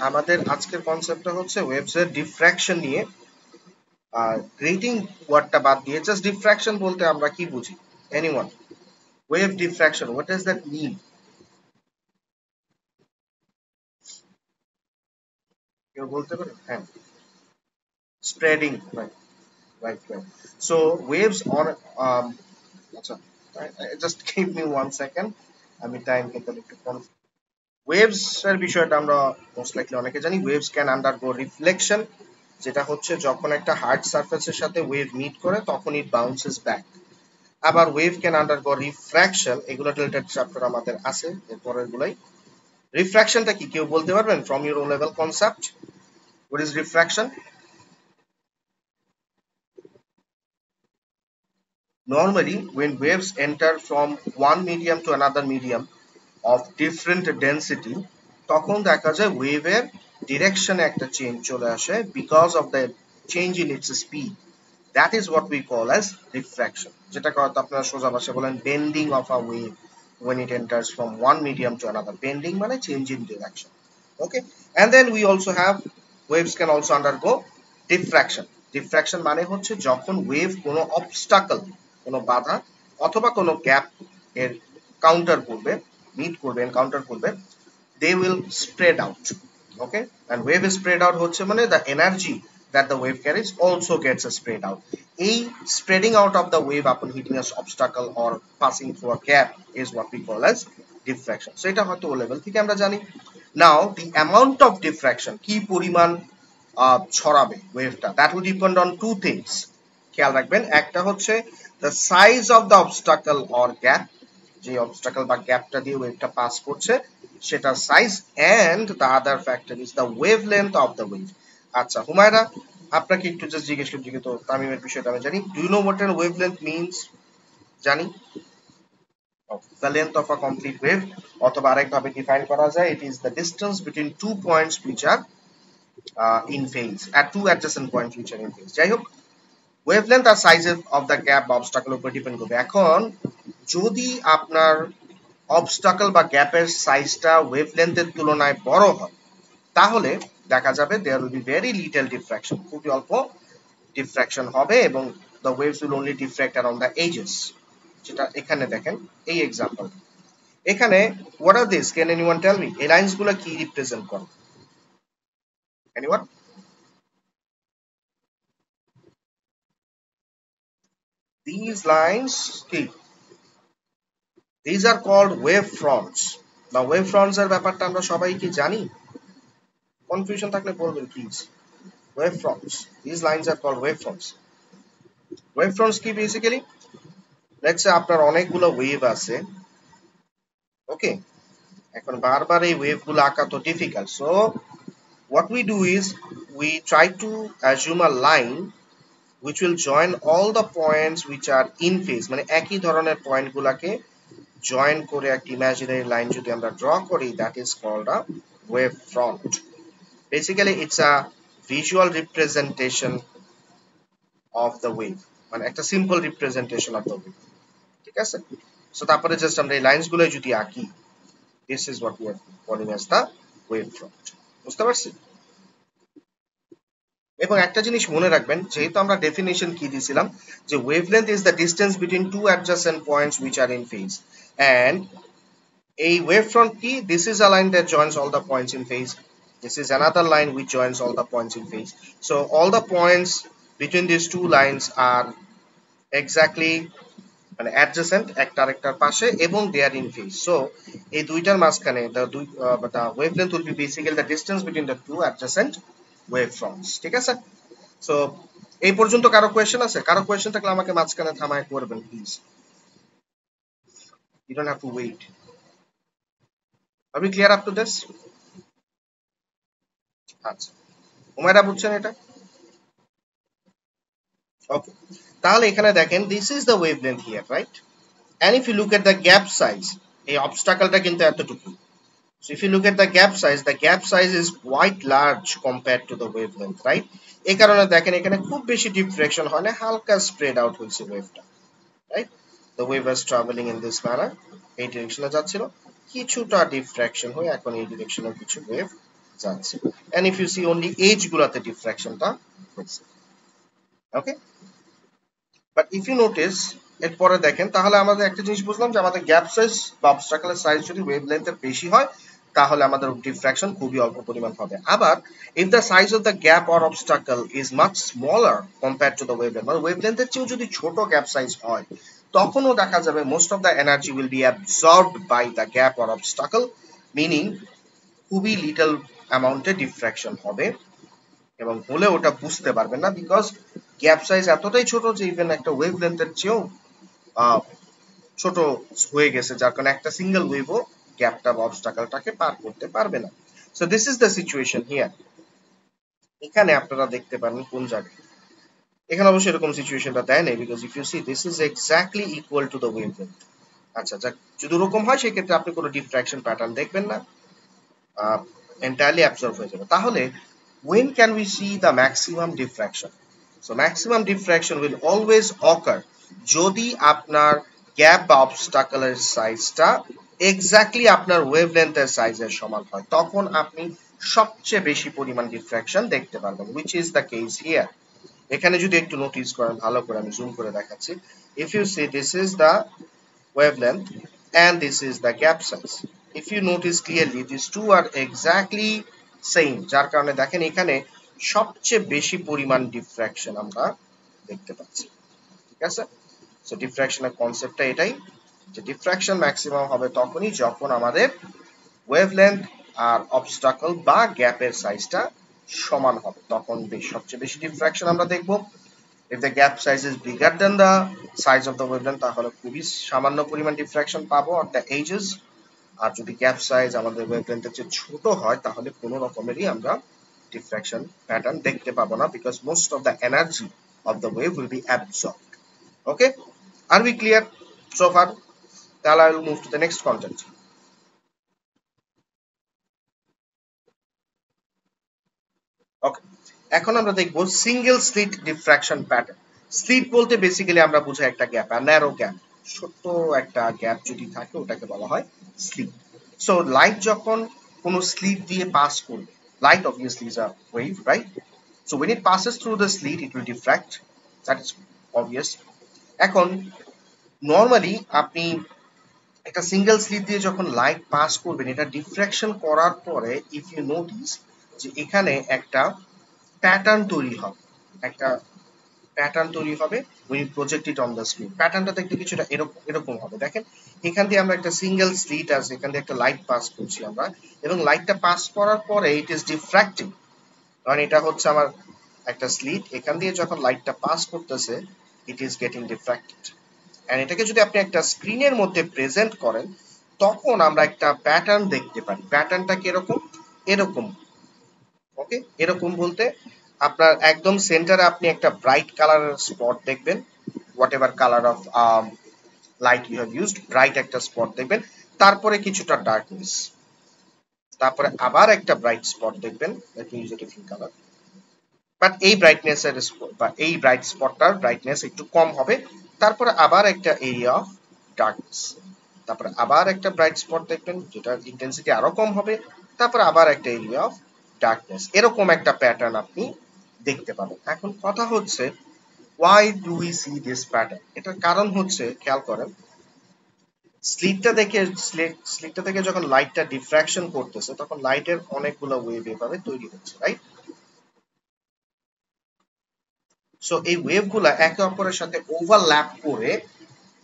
আমাদের আজকের কনসেপ্টটা হচ্ছে ওয়েভস এর ডিফ্র্যাকশন নিয়ে। আর গ্রেটিং ওয়ার্ডটা বাদ দিয়ে জাস্ট ডিফ্র্যাকশন বলতে আমরা কি বুঝি? Anyone? Wave diffraction, what does that mean? কেউ বলতে পারে? হ্যাঁ, spreading, right, right, right. So waves on, আচ্ছা, জাস্ট গিভ মি 1 সেকেন্ড, আমি টাইম কিন্তু একটু কম। ওয়েভস এর বিষয়টা আমরা মোস্ট লাইকলি অনেকে জানি। ওয়েভস ক্যান আন্ডারগো রিফ্লেকশন, যেটা হচ্ছে যখন একটা হার্ড সারফেসের সাথে ওয়েভ মিট করে তখন ইট বাউন্সেস ব্যাক। আবার ওয়েভ ক্যান আন্ডারগো রিফ্র্যাকশন, এগুলো রিলেটেড চ্যাপ্টার আমাদের আছে এর পরের গুলাই। রিফ্র্যাকশনটা কি কেউ বলতে পারবেন from your O level concept? What is refraction? Normally, when waves enter from one medium to another medium of different density, তখন দেখা যায় ওয়েভের ডিরেকশনে একটা চেঞ্জ চলে আসে because of the change in it's speed. That is what we call as refraction, যেটাকে হয়তো আপনারা সোজা ভাষায় বলেন bending of a wave when it enters from one medium to another. Bending মানে change in direction. Okay, and then we also have waves can also undergo diffraction. Diffraction মানে হচ্ছে যখন ওয়েভ কোনো অবস্টাকল, কোনো বাধা অথবা কোনো গ্যাপ এর কাউন্টার করবে, মিট করবে, এনকাউন্টার করবে, they will spread out. Okay, and wave is spread out হচ্ছে মানে the energy that the wave carries also gets spread out. এই spreading out of the wave upon hitting an obstacle or passing through a gap is what we call as diffraction. So এটা হয়তো ও level থেকে আমরা জানি। Now the amount of diffraction, কি পরিমাণ ছড়াবে ওয়েভটা, that will depend on two things. খেয়াল রাখবেন, একটা হচ্ছে the size of the obstacle or gap, যে অবস্টাকল বা গ্যাপটা দিয়ে ওয়েভটা পাস করছে সেটার size, and the other factor is the wavelength of the wave. আচ্ছা হুমায়রা, আপনাকে একটু জাস্ট জিজ্ঞেস করি, যেহেতু তামিমের বিষয়টা আমি জানি, do you know what an wavelength means? জানি, the length of a complete wave, অথবা আরেকভাবে ডিফাইন করা যায়, it is the distance between two points which are in phase, at two adjacent points which are in phase. যাই হোক, wavelength আর size of the gap বা অবস্টাকলের উপর ডিপেন্ড করবে। এখন যদি আপনার অবস্টাকল বা গ্যাপের সাইজটা ওয়েভলেন্থের তুলনায় বড় হয়, তাহলে দেখা যাবে there will be very little diffraction, খুবই অল্প ডিফ্রাকশন হবে, এবং the waves will only diffract around the edges. যেটা এখানে দেখেন, এই এক্সাম্পল এখানে, what are this, can anyone tell me এই লাইনস গুলো কি রিপ্রেজেন্ট করে? এনিওয়ান? দিস লাইনস কি? This are called wave fronts. না, ওয়েভ ফ্রন্টস এর ব্যাপারটা আমরা সবাই কি জানি? কনফিউশন থাকলে বলবেন please. Wave fronts, this lines are called wave fronts. Wave fronts কি বেসিক্যালি, লেটস সে আপনার অনেকগুলো ওয়েভ আছে, ওকে, এখন বারবার এই ওয়েভ গুলো আঁকা তো difficult, so what we do is we try to assume a line which will join all the points which are in phase, মানে একই ধরনের পয়েন্ট গুলাকে জয়েন করে একটা ইমাজিনারি লাইন যদি আমরা ড্র করি, that is called a wave front. Basically it's a visual representation of the wave, মানে একটা simple representation of the wave, ঠিক আছে? সো তারপরে জাস্ট আমরা এই লাইনস গুলো যদি আঁকি, this is what we are calling as the wave front. বুঝতে পারছি? এবং একটা জিনিস মনে রাখবেন, যেহেতু আমরা ডেফিনেশন কি দিয়েছিলাম, যে wavelength is the distance between two adjacent points which are in phase, and এই ওয়েভ ফ্রন্ট কি, this is a line that joins all the points in phase, this is another line which joins all the points in phase. So all the points between these two lines are exactly মানে adjacent একটা আরেকটার পাশে, এবং they are in phase. So এই দুইটার মাঝখানে the wavelength will be basically the distance between the two adjacent wave fronts, ঠিক আছে? সো এই পর্যন্ত কারো কোয়েশ্চেন আছে? কারো কোয়েশ্চেন থাকলে আমাকে মাঝখানে থামায় করবেন please, you don't have to wait. Are we clear up to this? আচ্ছা, উমায়রা বুঝছেন এটা? ওকে, তাহলে এখানে দেখেন, this is the wavelength here, right? And if you look at the gap size, এই অবস্টাকলটা কিন্তু এতটুকু। So if you look at the gap size is quite large compared to the wavelength, right? এই কারণে দেখেন এখানে খুব বেশি ডিফ্রেকশন হয় না, হালকা স্প্রেড আউট হয়েছে ওয়েভটা, right? The wave was traveling in this manner, এই ডিরেকশনে যাচ্ছিল, কিছুটা ডিফ্রাকশন হয়ে এখন এই ডিরেকশনে কিছু ওয়েভ যাচ্ছে, and if you see only edge গুলাতে ডিফ্রাকশনটা হচ্ছে। ওকে, বাট ইফ ইউ নোটিস এরপরে দেখেন, তাহলে আমাদের একটা জিনিস বুঝলাম যে আমাদের গ্যাপ সাইজ বা অবস্ট্রাকলের সাইজ যদি ওয়েভলেন্থের বেশি হয় তাহলে আমাদের ডিফ্রাকশন খুবই অল্প পরিমাণ হবে। আবার if the size of the gap or obstacle is much smaller compare to the wavelength, মানে ওয়েভলেন্থের চেয়েও যদি ছোট গ্যাপ সাইজ হয় তখনও দেখা যাবে most of the energy will be absorbed by the gap or obstacle, meaning খুবই লিটল অ্যামাউন্টে ডিফ্রাকশন হবে এবং হলে ওটা বুঝতে পারবেন না, বিকজ গ্যাপ সাইজ এতটাই ছোট যে ইভেন একটা ওয়েভলেন্থের চেয়েও ছোট হয়ে গেছে, যার কারণে একটা সিঙ্গেল ওয়েভও গ্যাপটা বা অবস্ট্রাকলটাকে পার করতে পারবে না। So this is the situation here. এখানে আপনারা দেখতে পারেন কোন জায়গায়, এখানে অবশ্যই এরকম সিচুয়েশনটা দেয় নাই, because if you see this is exactly equal to the wavelength. আচ্ছা, যাক, যদি ওরকম হয় সেক্ষেত্রে আপনি কোনো ডিফ্রাকশন প্যাটার্ন দেখবেন না, এন্টায়ারলি অ্যাবজর্ব হয়ে যাবে। তাহলে when can we see the maximum diffraction? So maximum diffraction will always occur যদি আপনার গ্যাপ বা অবস্ট্রাকলের সাইজটা এক্স্যাক্টলি আপনার ওয়েভলেন্থের সাইজের সমান হয়, তখন আপনি সবচেয়ে বেশি পরিমাণ ডিফ্রাকশন দেখতে পারবেন, which is the case here. এখানে যদি একটু নোটিস করেন ভালো করে, আমি জুম করে দেখাচ্ছি। If you see this is the wavelength and this is the gap size. If you notice clearly these two are exactly same, যার কারণে দেখেন এখানে সবচেয়ে বেশি পরিমাণ ডিফ্রাকশন আমরা দেখতে পাচ্ছি। ঠিক আছে, সো ডিফ্রাকশনের কনসেপ্টটা এটাই যে ডিফ্রাকশন ম্যাক্সিমাম হবে তখনই যখন আমাদের ওয়েভলেন্থ আর অবস্ট্রাকল বা গ্যাপের সাইজটা সমান হবে, তখন সবচেয়ে বেশি ডিফ্রাকশন আমরা দেখব। If the gap size is bigger than the size of the wavelength তাহলে খুবই সামান্য পরিমাণ ডিফ্রাকশন পাবো at the edges, আর যদি গ্যাপ সাইজ আমাদের ওয়েভলেন্থের চেয়ে ছোট হয় তাহলে কোনো রকমেরই আমরা ডিফ্রাকশন প্যাটার্ন দেখতে পাবো না, because most of the energy of the wave will be absorbed. Okay, are we clear so far? তাহলে I will move to the next content. Okay, এখন আমরা দেখব single slit diffraction pattern. Slit বলতে basically আমরা বুঝাই একটা gap, আর narrow gap, ছোট একটা গ্যাপ যদি থাকে ওটাকে বলা হয় স্লিট। সো লাইট যখন কোনো স্লিট দিয়ে পাস করবে, light obviously is a wave, right? So when it passes through the slit it will diffract, that is obvious. এখন নরমালি আপনি একটা সিঙ্গেল স্লিট দিয়ে যখন লাইট পাস করবেন, এটা ডিফ্রাকশন করার পরে ইফ ইউ নোটিস যে এখানে একটা প্যাটার্ন তৈরি হবে, একটা প্যাটার্ন তৈরি হবে when you project it on the screen. প্যাটার্নটা দেখতে কিছুটা এরকম এরকম হবে। দেখেন এখান দিয়ে আমরা একটা সিঙ্গেল স্লিট আছে, এখান দিয়ে একটা লাইট পাস করছি আমরা, এবং লাইটটা পাস করার পরে ইট ইজ ডিফ্রাক্টিং, কারণ এটা হচ্ছে আমার একটা স্লিট, এখান দিয়ে যখন লাইটটা পাস করতেছে ইট ইজ গেটিং ডিফ্রাক্টেড। এন্ড এটাকে যদি আপনি একটা স্ক্রিনের মধ্যে প্রেজেন্ট করেন তখন আমরা একটা প্যাটার্ন দেখতে পারি। প্যাটার্নটা কিরকম? এরকম। ওকে, এরকম বলতে আপনার একদম সেন্টারে আপনি একটা ব্রাইট কালারের স্পট দেখবেন, whatever colour of light you have used, bright একটা স্পট দেখবেন, তারপরে কিছুটা ডার্কনেস, তারপরে আবার একটা ব্রাইট স্পট দেখবেন, let me use a different colour, but এই ব্রাইটনেসের বা এই ব্রাইট স্পটটার ব্রাইটনেস একটু কম হবে, তারপরে আবার একটা এরিয়া অফ ডার্কনেস, তারপরে আবার একটা ব্রাইট স্পট দেখবেন যেটার ইন্টেন্সিটি আরো কম হবে, তারপরে আবার একটা এরিয়া অফ ডার্কনেস, এরকম একটা প্যাটার্ন আপনি দেখতে পাবেন। এখন কথা হচ্ছে why do we see this pattern? এটার কারণ হচ্ছে, খেয়াল করেন, স্লিটটা থেকে যখন লাইটটা ডিফ্রাকশন করতেছে তখন লাইটের অনেকগুলো ওয়েভ এভাবে তৈরি হচ্ছে, রাইট? সো এই ওয়েভগুলো একে অপরের সাথে ওভারল্যাপ করে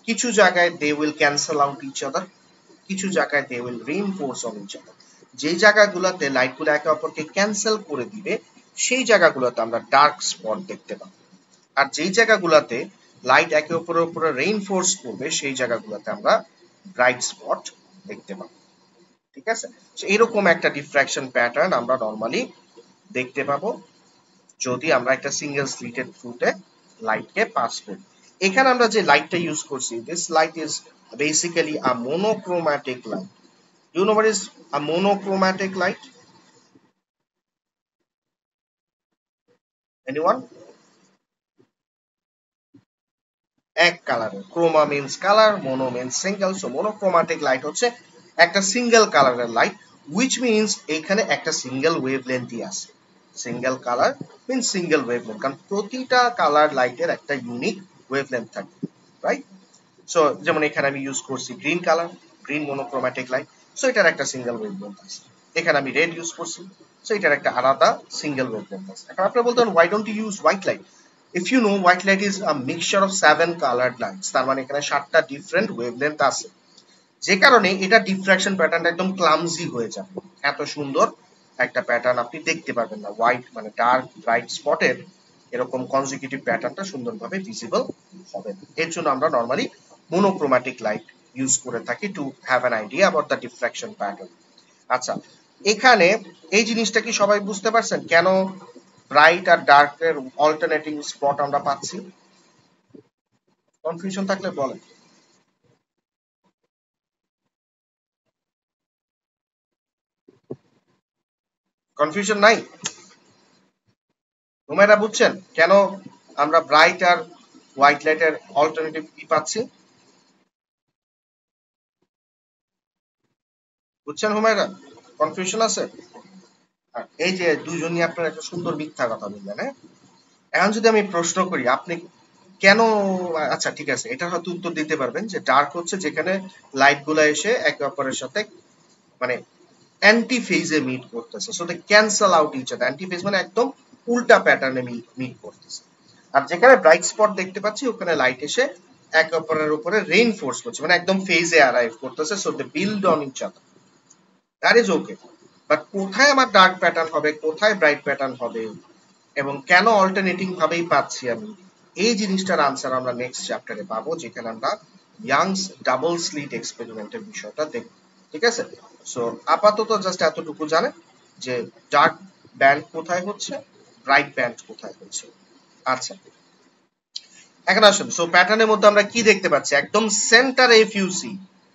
কিছু জায়গায় they will cancel out each other, কিছু জায়গায় they will reinforce on each other. যেই জায়গাগুলোতে লাইটগুলো একে অপরকে ক্যান্সেল করে দিবে সেই জায়গাগুলোতে আমরা ডার্ক স্পট দেখতে পাবো, আর যেই জায়গাগুলোতে লাইট একে অপরের উপরে রিইনফোর্স করবে সেই জায়গাগুলোতে আমরা ব্রাইট স্পট দেখতে পাবো। ঠিক আছে, সো এরকম একটা ডিফ্রাকশন প্যাটার্ন আমরা নরমালি দেখতে পাবো যদি আমরা একটা সিঙ্গেল স্লিটের থ্রুতে লাইটকে পাস করি। এখানে আমরা যে লাইটটা ইউজ করছি, this light is basically a monochromatic light. You know what is a monochromatic light? Anyone? এক কালারের, chroma means colour, mono means single. So monochromatic light হচ্ছে একটা সিঙ্গেল কালারের লাইট which means এখানে একটা সিঙ্গেল ওয়েভলেন্থই আছে। Single colour means single wavelength, কারণ প্রতিটা কালার লাইটের একটা ইউনিক ওয়েভলেন্থ থাকে, রাইট? সো যেমন এখানে আমি ইউজ করছি green colour, green monochromatic light, so এটার একটা সিঙ্গেল ওয়েভলেন্থ আছে। এখানে আমি রেড ইউজ করছি, সো এটার একটা আলাদা সিঙ্গেল ওয়েভলেন্থ আছে। এখন আপনি বলতেন why don't you use white light? If you know, white light is a mixture of 7 colored lights, তার মানে এখানে 7টা ডিফারেন্ট ওয়েভলেন্থ আছে, যে কারণে এটা ডিফ্রাকশন প্যাটার্নটা একদম ক্লামজি হয়ে যাবে। এত সুন্দর একটা প্যাটার্ন আপনি দেখতে পারবেন না, হোয়াইট মানে ডার্ক ব্রাইট স্পটের এরকম কনজিকিউটিভ প্যাটার্নটা সুন্দরভাবে ভিজিবল হবে না। এর জন্য আমরা নরমালি মোনোক্রোম্যাটিক লাইট ইউজ করে থাকি to have an idea about the diffraction pattern. আচ্ছা, এখানে এই জিনিসটা কি সবাই বুঝতে পারছেন কেন ব্রাইট আর ডার্কের অল্টারনেটিং স্পট আমরা পাচ্ছি? কনফিউশন থাকলে বলেন। কনফিউশন নাই? তোমরা বুঝছেন কেন আমরা ব্রাইট আর হোয়াইট লাইটের অল্টারনেটিভ কি পাচ্ছি? বুঝছেন হুমায়রা? কনফিউশন আছে? আর এই যে দুইজনই আপনার একটা সুন্দর মিথ্যা কথা বললেন, হ্যাঁ? এখন যদি আমি প্রশ্ন করি আপনি কেন, আচ্ছা ঠিক আছে, এটা হয়তো উত্তর দিতে পারবেন যে ডার্ক হচ্ছে যেখানে লাইট গুলা এসে একে অপরের সাথে মানে অ্যান্টি ফেজে মিট করতেছে, so they cancel out each other. Anti phase মানে একদম উল্টা প্যাটার্নে মিট করতেছে। আর যেখানে ব্রাইট স্পট দেখতে পাচ্ছি ওখানে লাইট এসে একে অপরের উপরে রেইনফোর্স করছে, মানে একদম ফেজে অ্যারাইভ করতেছে, so they build on each other, that is okay. But কোথায় আমার ডার্ক প্যাটার্ন হবে, কোথায় ব্রাইট প্যাটার্ন হবে, এবং কেন অল্টারনেটিং ভাবেই পাচ্ছি আমি, এই জিনিসটার আনসার আমরা নেক্সট চ্যাপ্টারে পাবো, যেখানে আমরা ইয়াংস ডাবল স্লিট এক্সপেরিমেন্টের বিষয়টা দেখব। ঠিক আছে? সো আপাতত জাস্ট এতটুকু জানেন যে ডার্ক ব্যান্ড কোথায় হচ্ছে, ব্রাইট ব্যান্ড কোথায় হচ্ছে। আচ্ছা, এখন আসুন, সো প্যাটার্নের মধ্যে আমরা কি দেখতে পাচ্ছি, একদম সেন্টার এফইউসি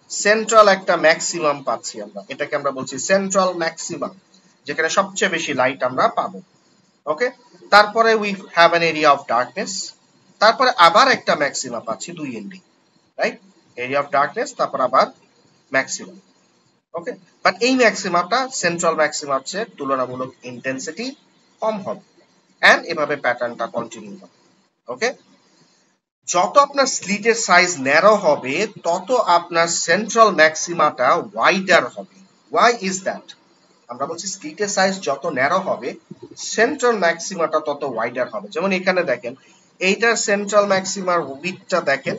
সেন্ট্রাল একটা ম্যাক্সিমাম পাচ্ছি আমরা, এটাকে আমরা বলছি সেন্ট্রাল ম্যাক্সিমাম, যেখানে সবচেয়ে বেশি লাইট আমরা পাবো। ওকে, তারপরে we have an area of darkness, তারপরে আবার একটা ম্যাক্সিমা পাচ্ছি দুই এন্ডে, রাইট? এরিয়া অফ ডার্কনেস, তারপর আবার ম্যাক্সিমাম। ওকে, বাট এই ম্যাক্সিমামটা সেন্ট্রাল ম্যাক্সিমাম চেয়ে তুলনামূলক ইন্টেন্সিটি কম হবে, এন্ড এভাবে প্যাটার্নটা কন্টিনিউ হবে। ওকে, যত আপনার স্লিটের সাইজ ন্যারো হবে তত আপনার সেন্ট্রাল ম্যাক্সিমাটা ওয়াইডার হবে। Why is that? আমরা বলছি স্লিটের সাইজ যত ন্যারো হবে সেন্ট্রাল ম্যাক্সিমাটা তত ওয়াইডার হবে। যেমন এখানে দেখেন, এইটার সেন্ট্রাল ম্যাক্সিমার উইডথটা দেখেন,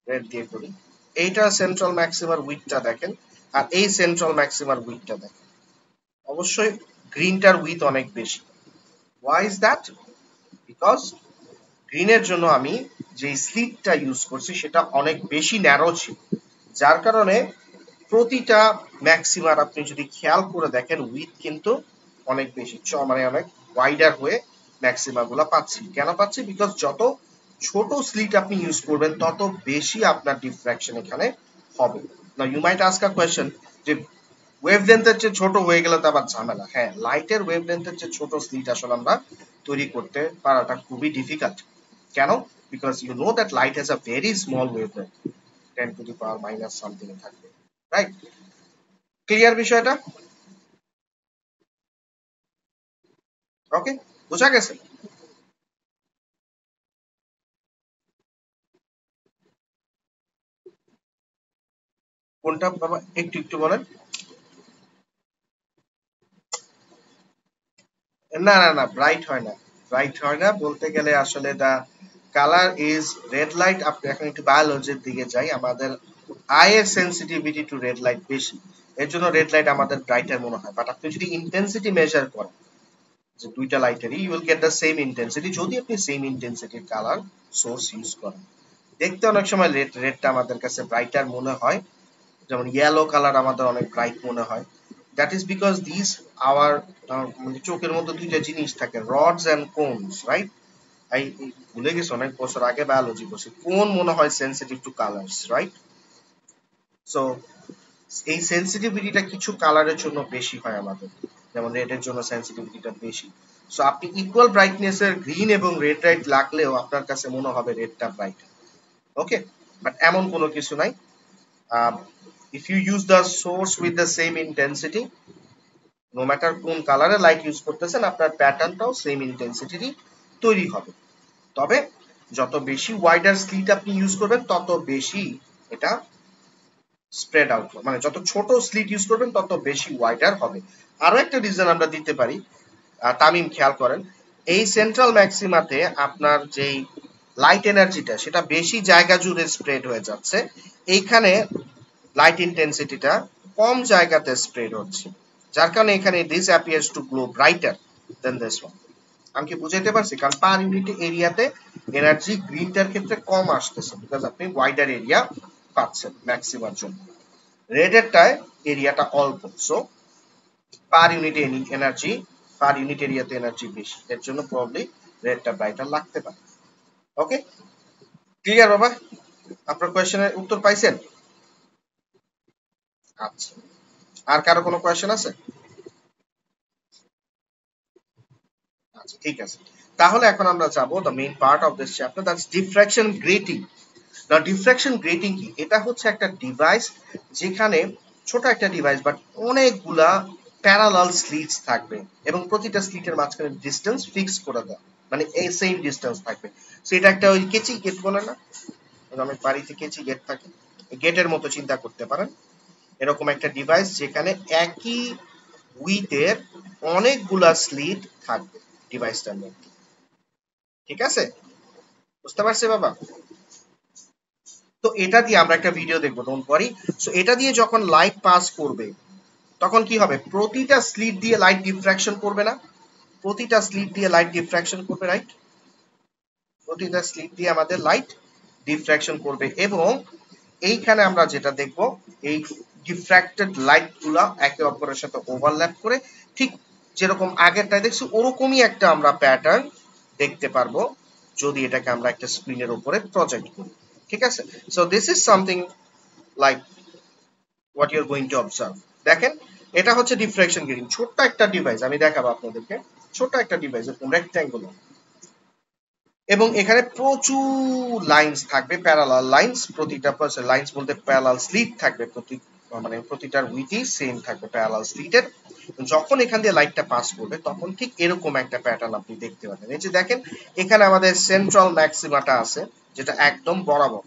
রেড দিয়ে করি, এইটার সেন্ট্রাল ম্যাক্সিমার উইডথটা দেখেন, আর এই সেন্ট্রাল ম্যাক্সিমার উইডথটা দেখেন, অবশ্যই গ্রিনটার উইথ অনেক বেশি। Y is that? বিকজ গ্রিনের জন্য আমি যে স্লিটটা ইউজ করছি সেটা অনেক বেশি ন্যারো ছিল, যার কারণে প্রতিটা ম্যাক্সিমার আপনি যদি খেয়াল করে দেখেন উইথ কিন্তু অনেক বেশি, মানে অনেক ওয়াইডার হয়ে ম্যাক্সিমা গুলা পাচ্ছি। কেন পাচ্ছি? বিকজ যত ছোট স্লিট আপনি ইউজ করবেন তত বেশি আপনার ডিফ্রাকশন এখানে হবে। না you might ask a question যে ওয়েভলেন্থের চেয়ে ছোট হয়ে গেলে তো আবার ঝামেলা। হ্যাঁ, লাইটের ওয়েভলেন্থের চেয়ে ছোট স্লিট আসলে আমরা তৈরি করতে পারাটা খুবই ডিফিকাল্ট। কেন? Because you know that light has a very small wavelength, 10 to the power minus something এ থাকবে, রাইট? ক্লিয়ার বিষয়টা? ওকে, বোঝা গেছে? কোনটা বাবা একটু একটু বলেন। না না না, ব্রাইট হয় না, ব্রাইট হয় না বলতে গেলে আসলে the colour is red light. আপনি এখন একটু বায়োলজির দিকে যাই, আমাদের আইয়ের সেন্সিটিভিটি টু রেড লাইট বেশি, এর জন্য রেড লাইট আমাদের ব্রাইটার মনে হয়। বাট আপনি যদি ইন্টেন্সিটি মেজার করেন যে দুইটা লাইটেরই, you will get the same intensity যদি আপনি সেম ইন্টেন্সিটির কালার সোর্স ইউজ করেন। দেখতে অনেক সময় রেডটা আমাদের কাছে ব্রাইটার মনে হয়, যেমন ইয়েলো কালার আমাদের অনেক ব্রাইট মনে হয়। That is because this our মানে চোখের মধ্যে দুইটা জিনিস থাকে, রডস এন্ড কোনস, রাইট? এই ভুলে গেছি, অনেক বছর আগে বায়োলজি পড়ছি, কোন মনে হয় sensitive two colours, right? So এই সেন্সিটিভিটিটা কিছু কালারের জন্য বেশি হয় আমাদের, যেমন রেড এর জন্য সেন্সিটিভিটিটা বেশি। সো আপনি ইকুয়াল ব্রাইটনেস এর গ্রিন এবং রেড লাইট লাগলেও আপনার কাছে মনে হবে রেডটা ব্রাইট। ওকে, বাট এমন কোনো কিছু নাই। if you use the source with the same intensity, no matter কোন কালারে লাইট ইউজ করতেছেন আপনার প্যাটার্নটাও সেম ইন্টেন্সিটিরই তৈরি হবে। তবে যত বেশি ওয়াইডার স্লিট আপনি ইউজ করবেন তত বেশি এটা স্প্রেড আউট, মানে যত ছোট স্লিট ইউজ করবেন তত বেশি ওয়াইডার হবে। আরো একটা রিজন আমরা দিতে পারি, তামিম খেয়াল করেন, এই সেন্ট্রাল ম্যাক্সিমাতে আপনার যেই লাইট এনার্জিটা সেটা বেশি জায়গা জুড়ে স্প্রেড হয়ে যাচ্ছে, এইখানে লাইট ইন্টেন্সিটিটা কম জায়গাতে স্প্রেড হচ্ছে, যার কারণে এখানে this appears to glow brighter than this one. আমি কি বুঝাইতে পারছি? কারণ পার ইউনিট এরিয়াতে এনার্জি গ্রিনটার ক্ষেত্রে কম আসতেছে, বিকজ আপনি ওয়াইডার এরিয়া পাচ্ছেন ম্যাক্সিমার জন্য। রেডেরটায় এরিয়াটা অল্প, so per unit energy, per unit এরিয়াতে এনার্জি বেশি, এর জন্য প্রবলি রেডটা ব্রাইটার লাগতে পারে। ওকে, ক্লিয়ার বাবা? আপনার কোয়েশ্চেনের উত্তর পাইছেন? আচ্ছা, আর কারো কোনো কোয়েশ্চেন আছে? আচ্ছা, ঠিক আছে, তাহলে এখন আমরা যাব the main part of this chapter, that's diffraction grating. না, ডিফ্র্যাকশন গ্রেটিং কি? এটা হচ্ছে একটা ডিভাইস যেখানে ছোট একটা ডিভাইস বাট অনেকগুলা প্যারালাল স্লিটস থাকবে এবং প্রতিটা স্লিটের মাঝখানে ডিসটেন্স ফিক্স করে দেয়, মানে এই সেম ডিসটেন্স থাকবে। সো এটা একটা ওই কেচি গেট বলে না, অনেক বাড়িতে কেচি গেট থাকে, গেটের মতো চিন্তা করতে পারেন। এরকম একটা ডিভাইস যেখানে একই উইথের অনেকগুলা স্লিট থাকবে ডিভাইসটার মধ্যে। ঠিক আছে, বুঝতে পারছি বাবা? তো এটা দিয়ে আমরা একটা ভিডিও দেখবো তখন পরই। সো এটা দিয়ে যখন লাইট পাস করবে তখন কি হবে? প্রতিটা স্লিট দিয়ে লাইট ডিফ্র্যাকশন করবে না? প্রতিটা স্লিট দিয়ে লাইট ডিফ্র্যাকশন করবে, রাইট? প্রতিটা স্লিট দিয়ে আমাদের লাইট ডিফ্র্যাকশন করবে এবং এইখানে আমরা যেটা দেখব, এই ডিফ্র্যাক্টেড লাইট গুলা একে অপরের সাথে ওভারল্যাপ করে ঠিক যেরকম আগেরটায় দেখছি ওরকমই একটা আমরা প্যাটার্ন দেখতে পারবো যদি এটাকে আমরা একটা স্ক্রিনের উপরে প্রজেক্ট করি। ঠিক আছে, so this is something like what you are going to observe. দেখেন, এটা হচ্ছে ডিফ্র্যাকশন গ্রেটিং, ছোট্ট একটা ডিভাইস, আমি দেখাবো আপনাদেরকে, ছোট একটা ডিভাইস এরকম রেক্ট্যাঙ্গুলার, এবং এখানে প্রচুর লাইন্স থাকবে, প্যারালাল লাইন্স, প্রতিটা লাইন্স বলতে প্যারালাল স্লিট থাকবে, মানে প্রতিটার উইথই সেম থাকবে প্যারালাল স্লিটের। যখন এখান দিয়ে লাইটটা পাস করবে তখন ঠিক এরকম একটা প্যাটার্ন আপনি দেখতে পাবেন। এই যে দেখেন, এখানে আমাদের সেন্ট্রাল ম্যাক্সিমাটা আছে যেটা একদম বরাবর,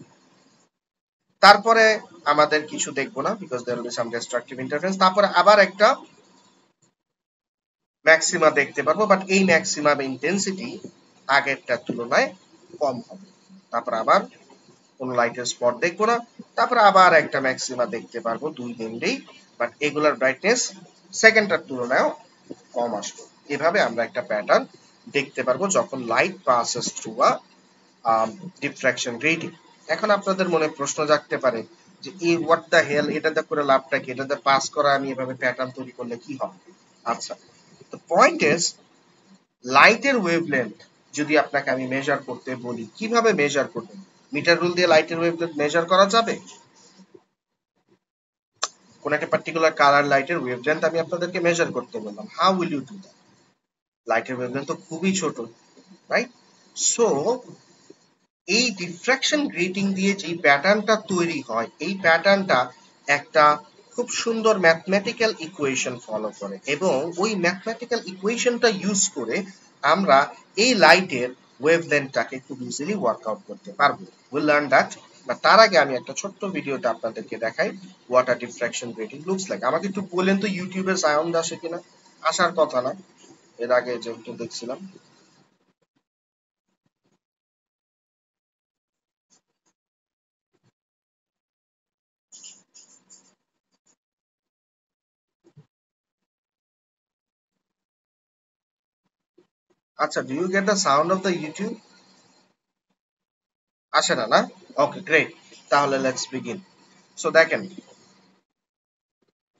তারপরে আমাদের কিছু দেখবো না because there will be some destructive interference, তারপরে আবার একটা ম্যাক্সিমা দেখতে পারবো, বাট এই ম্যাক্সিমাম ইন্টেন্সিটি আগেরটার তুলনায় কম হবে। তারপর আবার কোনো লাইটের স্পট দেখবো না, তারপর আবার একটা ম্যাক্সিমা দেখতে পারবো দুই দিনেই, বাট এগুলার ব্রাইটনেস সেকেন্ডটার তুলনায়ও কম আসবে। এভাবে আমরা একটা প্যাটার্ন দেখতে পারবো যখন light passes through a diffraction grating. এখন আপনাদের মনে প্রশ্ন জাগতে পারে যে এই হোয়াট দ্য হেল, এটাতে করে লাভটা কি? এটাতে পাস করা আমি এভাবে প্যাটার্ন তৈরি করলে কি হবে? আচ্ছা, তো পয়েন্ট ইজ, লাইটের ওয়েভলেন্থ যদি আপনাকে আমি মেজার করতে বলি, কিভাবে মেজার করবেন? মিটার রুল দিয়ে লাইটের ওয়েভলেন্থ মেজার করা যাবে? কোন একটা পার্টিকুলার কালার লাইটের ওয়েভলেন্থ আমি আপনাদেরকে মেজার করতে বললাম, how will you do that? লাইটের ওয়েভলেন্থ তো খুবই ছোট, রাইট? সো এই ডিফ্র্যাকশন গ্রেটিং দিয়ে যে প্যাটার্নটা তৈরি হয়, এই প্যাটার্নটা একটা খুব সুন্দর ম্যাথমেটিক্যাল ইকুয়েশন ফলো করে এবং ওই ম্যাথমেটিক্যাল ইকুয়েশনটা ইউজ করে আমরা এই লাইটের ওয়েভলেন্থটাকে খুব ইজিলি ওয়ার্কআউট করতে পারবো। উইল লার্ন দ্যাট, বা তার আগে আমি একটা ছোট্ট ভিডিওটা আপনাদেরকে দেখাই what are diffraction grating looks like. আমাকে একটু বলেন তো ইউটিউবে সাউন্ড আসে কিনা? আসার কথা না, এর আগে যেহেতু দেখছিলাম। আচ্ছা, do you get the sound of the YouTube? আসে না, না? ওকে, গ্রেট, তাহলে লেটস বিগিন। সো দেখেন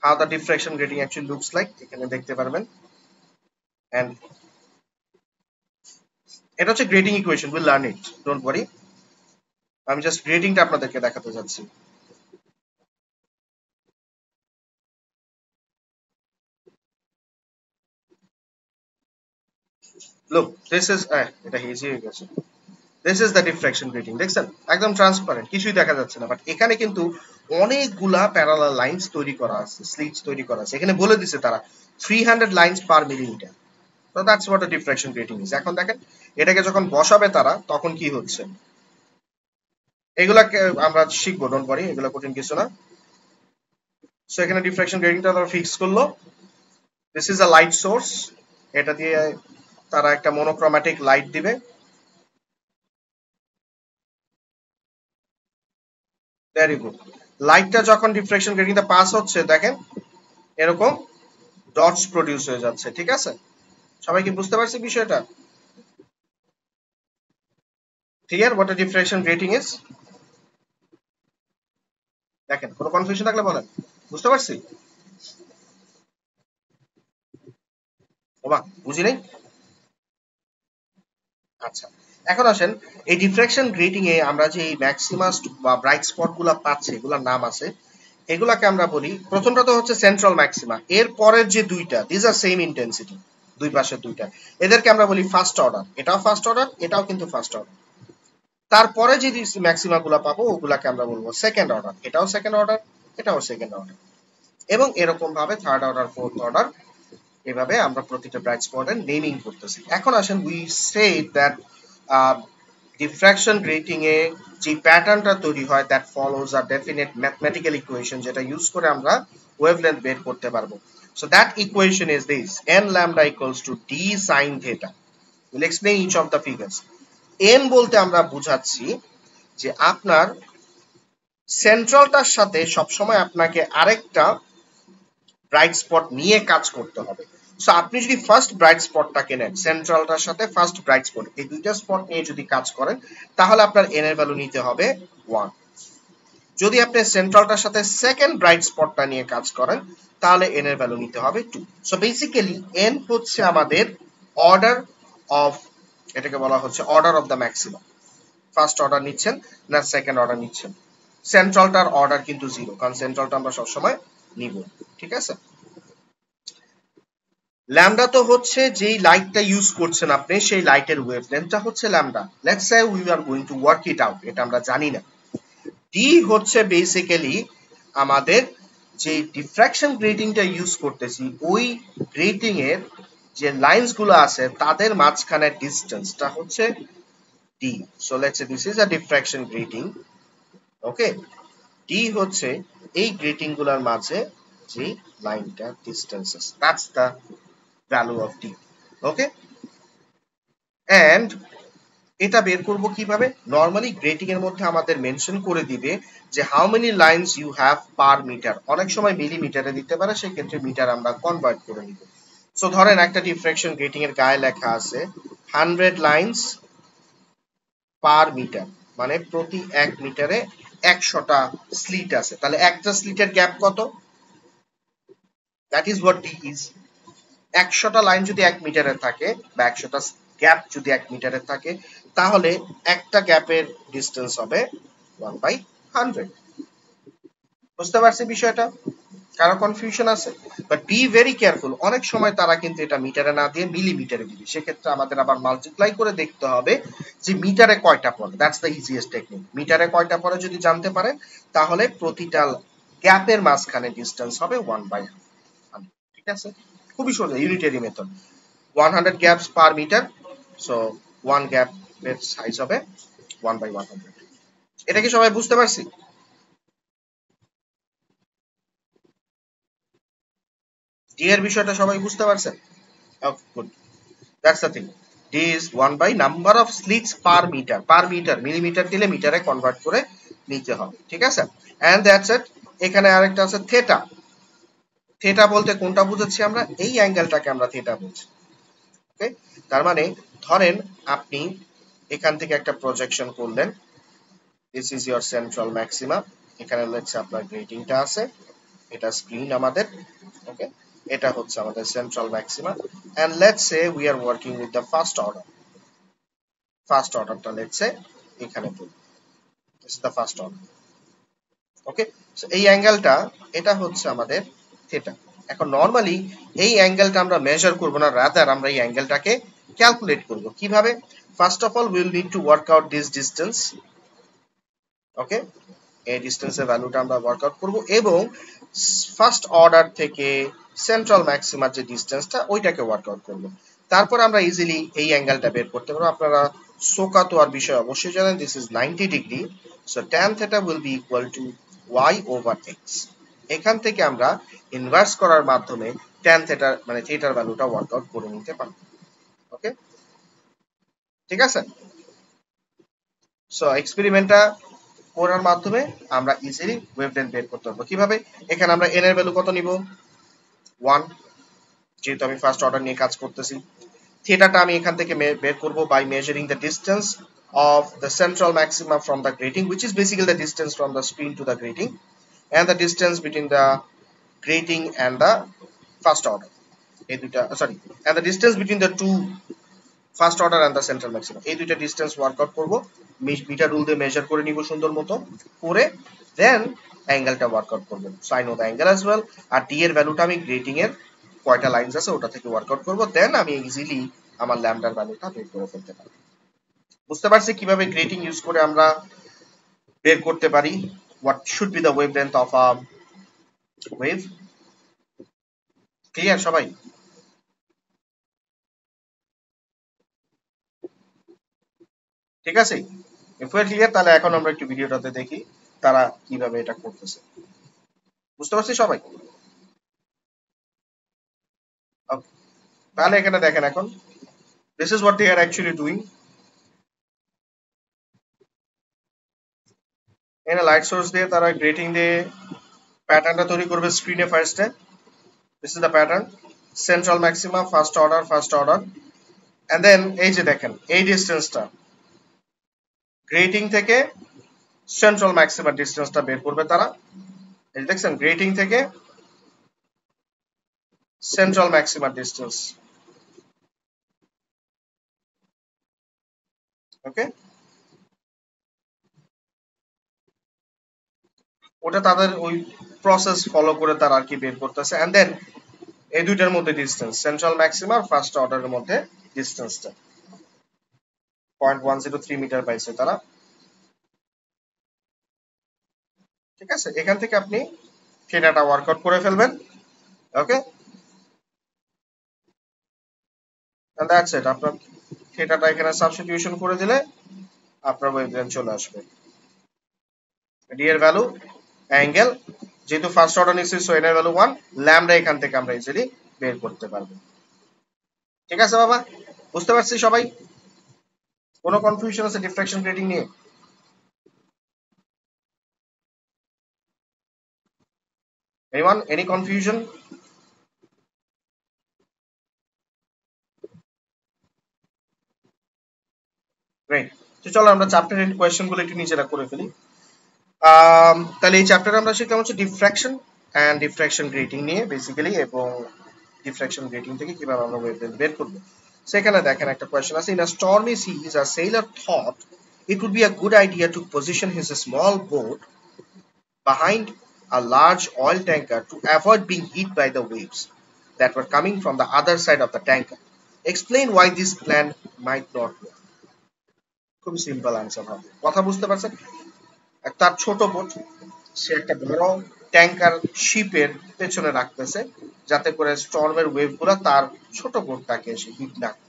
how the diffraction grating actually looks like, এখানে দেখতে পারবেন। and এটা হচ্ছে grating equation, will learn it, don't worry. আমি জাস্ট গ্রেটিংটা আপনাদেরকে দেখাতে যাচ্ছি। লুক, দিস ইজ, এটা হেজি হয়ে গেছে। This is the diffraction grating, দেখছেন একদম ট্রান্সপারেন্ট, কিছুই দেখা যাচ্ছে না, বাট এখানে কিন্তু অনেকগুলা প্যারালাল লাইন্স তৈরি করা আছে, স্লিটস তৈরি করা আছে। এখানে বলে দিছে তারা 300 লাইন্স পার মিলিমিটার। তো that's what a diffraction grating is. এখন দেখেন এটাকে যখন বসাবে তারা তখন কি হচ্ছে, এগুলাকে আমরা শিখবো, ডোন্ট ওয়ারি, এগুলো কঠিন কিছু না। সো এখানে ডিফ্রাকশন গ্রেটিংটা তারা ফিক্স করলো। This is a light source, এটা দিয়ে তারা একটা মনোক্রোম্যাটিক লাইট দিবে। Very good. লাইটটা যখন ডিফ্রাকশন গ্রেটিংটা পাস হচ্ছে দেখেন এরকম ডটস প্রডিউস হয়ে যাচ্ছে, ঠিক আছে? সবাই কি বুঝতে পারছি বিষয়টা? Clear what a diffraction grating is? দেখেন কোনো কনফিউশন থাকলে বলেন, বুঝতে পারছি? ওবা বুঝি নাই। আচ্ছা, এখন আসেন এই ডিফ্রাকশন গ্রেটিং এ আমরা যে এই ম্যাক্সিমাস বা ব্রাইট স্পট গুলা পাচ্ছি, এগুলার নাম আছে। এগুলাকে আমরা বলি, প্রথমটা তো হচ্ছে সেন্ট্রাল ম্যাক্সিমা, এর পরের যে দুইটা দিস আর সেম ইন্টেন্সিটি, দুই পাশের দুইটা, এদেরকে আমরা বলি ফার্স্ট অর্ডার। এটাও ফার্স্ট অর্ডার, এটাও কিন্তু ফার্স্ট অর্ডার। তারপরে যে ম্যাক্সিমা গুলা পাবো ওগুলাকে আমরা বলবো সেকেন্ড অর্ডার, এটাও সেকেন্ড অর্ডার, এটাও সেকেন্ড অর্ডার, এবং এরকম ভাবে থার্ড অর্ডার, ফোর্থ অর্ডার, এভাবে আমরা প্রতিটা ব্রাইট স্পটের নেমিং করতেছি। এখন আসেন we say that diffraction grating এ যে প্যাটার্নটা তৈরি হয় that follows a definite mathematical equation, যেটা ইউজ করে আমরা ওয়েভলেন্থ বের করতে পারবো। So that equation is this: n lambda equals to d sin theta. We'll explain each of the figures. n বলতে আমরা বুঝাচ্ছি যে আপনার সেন্ট্রালটার সাথে সবসময় আপনাকে আরেকটা ব্রাইট স্পট নিয়ে কাজ করতে হবে। সো আপনি যদি ফার্স্ট ব্রাইট স্পটটাকে নেন, সেন্ট্রালটার সাথে ফার্স্ট ব্রাইট স্পট, এই দুইটা স্পট নিয়ে যদি কাজ করেন তাহলে আপনার এন এর ভ্যালু নিতে হবে 1। যদি আপনি সেন্ট্রালটার সাথে সেকেন্ড ব্রাইট স্পটটা নিয়ে কাজ করেন তাহলে এন এর ভ্যালু নিতে হবে 2। সো বেসিক্যালি এন হচ্ছে আমাদের অর্ডার অফ, এটাকে বলা হচ্ছে order of the maximum. First order নিচ্ছেন না সেকেন্ড অর্ডার নিচ্ছেন। সেন্ট্রালটার অর্ডার কিন্তু 0, কারণ সেন্ট্রালটা আমরা সবসময় নিব, ঠিক আছে? ল্যামডা তো হচ্ছে যেই লাইটটা ইউজ করছেন আপনি, সেই লাইটের ওয়েভলেন্থটা হচ্ছে lambda. Let's say we R going to work it out, এটা আমরা জানি না। ডি হচ্ছে বেসিক্যালি আমাদের যে ডিফ্রাকশন গ্রেটিংটা ইউজ করতেছি, ওই গ্রেটিং এর যে লাইনস গুলো আছে তাদের মাঝখানের ডিসটেন্সটা হচ্ছে D. So let's say this is a diffraction grating, okay? D হচ্ছে এই গ্রেটিং গুলোর মাঝে যে লাইনটা distances, that's the value of D, okay? And এটা বের করব কিভাবে? নরমালি গ্রেটিং এর মধ্যে আমাদের মেনশন করে দিবে যে how many lines you have per metre. অনেক সময় মিলিমিটারে দিতে পারে, সেই ক্ষেত্রে মিটার আমরা কনভার্ট করে নিব। সো ধরেন একটা ডিফ্রাকশন গ্রেটিং এর গায়ে লেখা আছে 100 লাইনস পার মিটার, মানে প্রতি 1 মিটারে 100টা স্লিট আছে, তাহলে একটা স্লিটের গ্যাপ কত? That is what D is. 100টা লাইন যদি 1 মিটারে থাকে বা 100টা গ্যাপ যদি 1 মিটারে থাকে, তাহলে একটা গ্যাপের ডিসটেন্স হবে 1/100। বুঝতে পারছি বিষয়টা? কারো কনফিউশন আছে? বাট বি ভেরি কেয়ারফুল, অনেক সময় তারা কিন্তু এটা মিটারে না দিয়ে মিলিমিটারে দিবে, সেক্ষেত্রে আমাদের আবার মাল্টিপ্লাই করে দেখতে হবে যে মিটারে কয়টা পড়ে। That's the easiest technique. মিটারে কয়টা পড়ে যদি জানতে পারেন তাহলে প্রতিটা গ্যাপের মাঝখানে ডিসটেন্স হবে 1/100, ঠিক আছে? খুবই সোজা, unitary method. 100 gaps per metre, so 1 গ্যাপের সাইজ হবে 1/100। এটা কি সবাই বুঝতে পারছি? ডি এর বিষয়টা সবাই বুঝতে পারছেন? Okay, good. That's the thing. D is 1 by number of slits per metre. Per metre, millimetre দিলে মিটারে কনভার্ট করে নিতে হবে, ঠিক আছে? And that's it. এখানে আরেকটা আছে থেটা। থেটা বলতে কোনটা বুঝাচ্ছি আমরা? এই অ্যাঙ্গেলটাকে আমরা থেটা বলছি, ওকে? তার মানে ধরেন আপনি এখান থেকে একটা প্রজেকশন করলেন, this is your central maxima, এখানে লেটস আপনার গ্রেটিংটা আছে, এটা স্ক্রিন আমাদের, ওকে? এটা হচ্ছে আমাদের central maxima, and let's say we are working with the first order. First অর্ডারটা লেটস সে এখানে পড়ি, this is the first order, okay? So এই অ্যাঙ্গেলটা, এটা হচ্ছে আমাদের থিটা। এখন নরমালি এই অ্যাঙ্গেলটা আমরা মেজার করব না, রাদার আমরা এই অ্যাঙ্গেলটাকে ক্যালকুলেট করব। কিভাবে? First of all will need to work out this distance, okay? এই ডিস্টেন্সের ভ্যালুটা আমরা ওয়ার্কআউট করব এবং ফার্স্ট অর্ডার থেকে সেন্ট্রাল ম্যাক্সিমার যে ডিস্টেন্সটা ওইটাকে ওয়ার্কআউট করব। তারপর আমরা ইজিলি এই অ্যাঙ্গেলটা বের করতে পারবো। আপনারা সোকাতোয়ার বিষয় অবশ্যই জানেন, this is 90 degree, so tan theta will be equal to y over x। এখান থেকে আমরা ইনভার্স করার মাধ্যমে tan theta মানে থিটার ভ্যালুটা ওয়ার্কআউট করে নিতে পারবো। ওকে, ঠিক আছে। সো এক্সপেরিমেন্টটা করার মাধ্যমে আমরা ইজিলি ওয়েভলেন্থ বের করতে পারবো। কিভাবে? এখানে আমরা n এর ভ্যালু কত নিব? 1, যেহেতু আমি ফার্স্ট অর্ডার নিয়ে কাজ করতেছি। থিটাটা আমি এখান থেকে বের করব by measuring the distance of the central maxima from the grating, which is basically the distance from the screen to the grating, and the distance between the grating and the first order, এই দুইটা sorry, and the distance between the two first order and the central maximum, এই দুইটা distance work out করব, metre rule দিয়ে measure করে নিব সুন্দর মতো করে, দেন অ্যাঙ্গেলটা ওয়ার্কআউট করব। So I know the angle as well. আর ডি এর ভ্যালুটা আমি গ্রেটিং এর কয়টা লাইনস আছে ওটা থেকে ওয়ার্কআউট করব, দেন আমি ইজিলি আমার ল্যামডার ভ্যালুটা বের করে ফেলতে পারব। বুঝতে পারছি কিভাবে গ্রেটিং ইউজ করে আমরা বের করতে পারি what should be the wavelength of a wave. Clear সবাই? ঠিক আছে, ইফ উই আর ক্লিয়ার তাহলে এখন আমরা একটু ভিডিওটাতে দেখি তারা কিভাবে এটা করতেছে। বুঝতে পারছি সবাই? Okay. তাহলে এখানে দেখেন এখন this is what they are actually doing. এখানে লাইট সোর্স দিয়ে তারা গ্রেটিং দিয়ে প্যাটার্নটা তৈরি করবে স্ক্রিনে ফার্স্টে। This is the pattern, central maxima, first order, and then এই যে দেখেন এই ডিসটেন্সটা গ্রেটিং থেকে সেন্ট্রাল ম্যাক্সিমার ডিসটেন্সটা বের করবে তারা। এই যে দেখছেন গ্রেটিং থেকে সেন্ট্রাল ম্যাক্সিমার ডিসটেন্স। ওকে, ওটা তাদের ওই প্রসেস ফলো করে তারা আর কি বের করতেছে। এন্ড দেন এই দুইটার মধ্যে ডিসটেন্স, সেন্ট্রাল ম্যাক্সিমা ফার্স্ট অর্ডারের মধ্যে ডিসটেন্সটা 0.103 মিটার পাইছে তারা। ঠিক আছে, এখান থেকে আপনি থিটাটা ওয়ার্কআউট করে ফেলবেন। ওকে, এন্ড দ্যাটস ইট। আপনার থিটাটা এখানে সাবস্টিটিউশন করে দিলে আপনার ওয়েভলেন্থ চলে আসবে। ডি এর ভ্যালু, অ্যাঙ্গেল, যেহেতু ফার্স্ট অর্ডার নিচ্ছি সো এন এর ভ্যালু 1, ল্যামডা এখান থেকে আমরা ইজিলি বের করতে পারবো। ঠিক আছে বাবা, বুঝতে পারছি সবাই? কোনো কনফিউশন আছে ডিফ্রাকশন গ্রেটিং নিয়ে? Anyone, any confusion? গ্রেট। তো চলো আমরা চ্যাপ্টার এন্ড কোয়েশ্চেন গুলো একটু নিজেরা করে ফেলি। তাহলে এই চ্যাপ্টারে আমরা শিখলাম হচ্ছে ডিফ্রাকশন এন্ড ডিফ্রাকশন গ্রেটিং নিয়ে বেসিক্যালি, এবং ডিফ্রাকশন গ্রেটিং থেকে কিভাবে আমরা ওয়েভলেন্থ বের করব। সেখানে দেখেন একটা কোয়েশ্চেন আছে, in a stormy seas a sailor thought it would be a good idea to position his small boat behind a large oil tanker to avoid being hit by the waves that were coming from the other side of the tanker. Explain why this plan might not work. খুব simple answer হবে। কথা বুঝতে পারছেন? তার ছোট boat, সে একটা বড় tanker শিপের পেছনে রাখতেছে যাতে করে স্টর্মের ওয়েভ গুলা তার ছোট বোটটাকে এসে হিট না করে।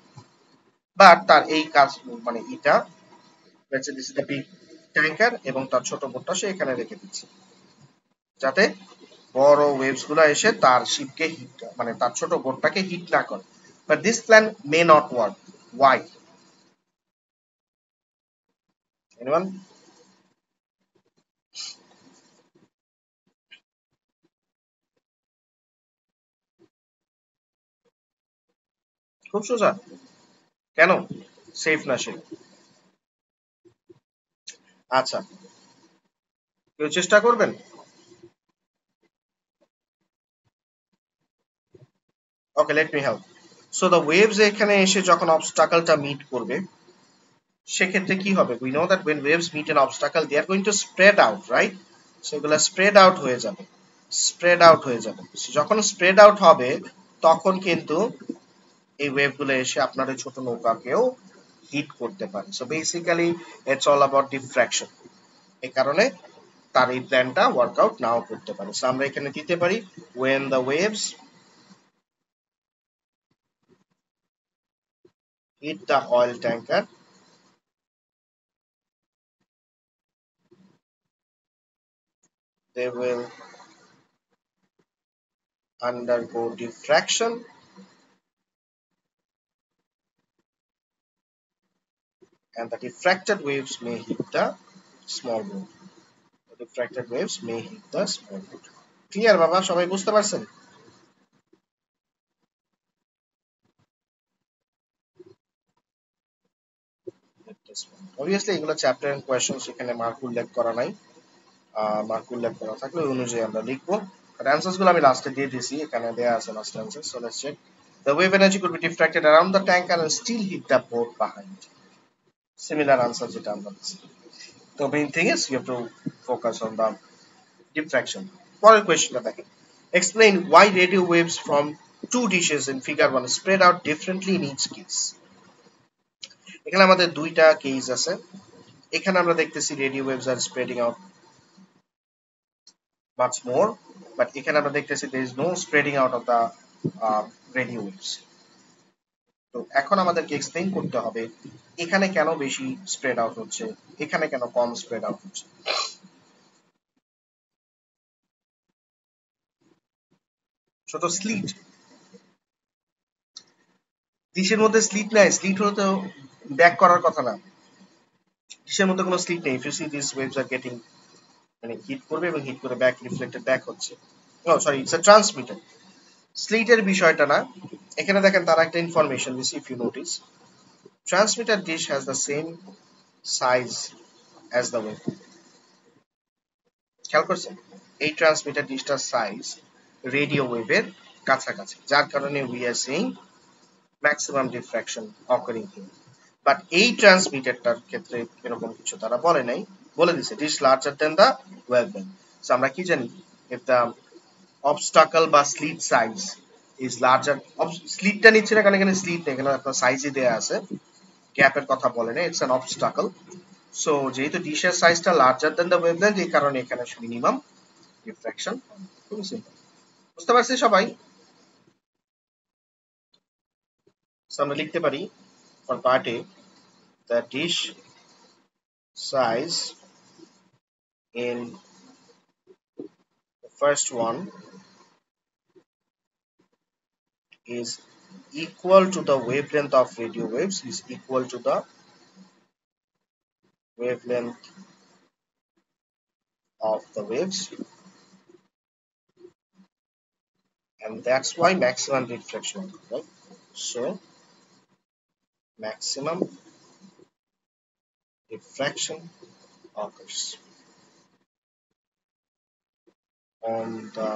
বাট তার এই কাজ মানে এটা this is the big tanker এবং তার ছোট বোটটা সে এখানে রেখে দিচ্ছে যাতে বড় ওয়েভস গুলা এসে তার শিপকে হিট মানে তার ছোট বোটটাকে হিট না করে। But this plan may not work. Why? Anyone? খুব সোজা। কেন? সেফ না সে। আচ্ছা, কেউ চেষ্টা করবেন? Okay, let me help. So the waves এখানে এসে যখন অবস্টাকলটা মিট করবে সেক্ষেত্রে কি হবে? We know that when waves meet an obstacle they are going to spread out, right? সেগুলো স্প্রেড আউট হয়ে যাবে, স্প্রেড আউট হয়ে যাবে। যখন স্প্রেড আউট হবে তখন কিন্তু এই ওয়েভ গুলো এসে আপনার এই ছোট নৌকাকেও হিট করতে পারে। So basically it's all about diffraction. এই কারণে তার এই প্ল্যানটা ওয়ার্কআউট নাও করতে পারে। সো আমরা এখানে দিতে পারি when the waves hit the oil tanker, they will undergo diffraction and the diffracted waves may hit the small boat. The diffracted waves may hit the small boat. Clear বাবা, সবাই বুঝতে পারছেন? Obviously এগুলো chapter and questions, এখানে mark উল্লেখ করা নাই। Mark উল্লেখ করা থাকলে ওই অনুযায়ী আমরা লিখবো। আর অ্যান্সার্স গুলো আমি লাস্টে দিয়ে দিয়েছি, এখানে দেয়া আছে last answer. So let's check. The wave energy could be diffracted around the tanker and still hit the boat behind. Similar answer যেটা আমরা দিচ্ছি। The main thing is you have to focus on the diffraction. পরের কোয়েশ্চনটা দেখেন। Explain why radio waves from two dishes in figure 1 spread out differently in each case. এখানে আমাদের দুইটা case আছে। এখানে আমরা দেখতেছি radio waves are spreading out much more, but এখানে আমরা দেখতেছি there is no spreading out of the radio waves. তো এখন আমাদেরকে এক্সপ্লেইন করতে হবে এখানে কেন বেশি স্প্রেড আউট হচ্ছে, এখানে কেন কম স্প্রেড আউট হচ্ছে। ছোট স্লিট, ডিশের মধ্যে স্লিট নাই, স্লিট হলে তো ব্যাক করার কথা না, ডিশের মধ্যে কোনো স্লিট নেই। If you see this waves are getting, মানে হিট করবে এবং হিট করে ব্যাক রিফ্লেক্টেড ব্যাক হচ্ছে। Oh sorry, it's a transmitter. স্লিটের বিষয়টা না, এখানে দেখেন তারা একটা ইনফরমেশন দিচ্ছে। If you notice, transmitter dish has the same size as the wave. খেয়াল করছেন এই ট্রান্সমিটার ডিশটার সাইজ রেডিও ওয়েভের কাছাকাছি, যার কারণে we are seeing maximum diffraction occurring here. But এই ট্রান্সমিটারটার ক্ষেত্রে এরকম কিছু তারা বলে নাই, বলে দিছে dish larger then the wavelength. So আমরা কি জানি, ইফ দ্য অবস্টাকল বা স্লিট সাইজ ইজ লার্জার, স্লিটটা নিচ্ছে না কারণ এখানে স্লিট নেই, এখানে আপনার সাইজই দেয়া আছে, গ্যাপের কথা বলে না, ইটস অ্যান অবস্টাকল। সো যেহেতু ডিশের সাইজটা লার্জার দেন দ্য ওয়েভলেন্থ, এই কারণে এখানে মিনিমাম ডিফ্রাকশন। খুবই সিম্পল, বুঝতে পারছি সবাই? সো আমরা লিখতে পারি for part A, the dish size in the first one is equal to the wavelength of radio waves, is equal to the wavelength of the waves, and that's why maximum diffraction, right? So maximum diffraction occurs. On the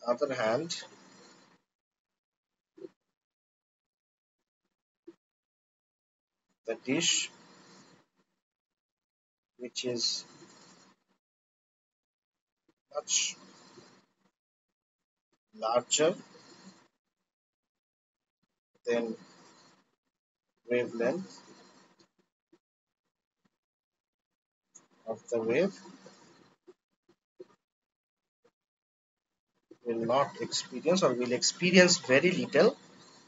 other hand, the dish which is much larger than wavelength of the wave will not experience or will experience very little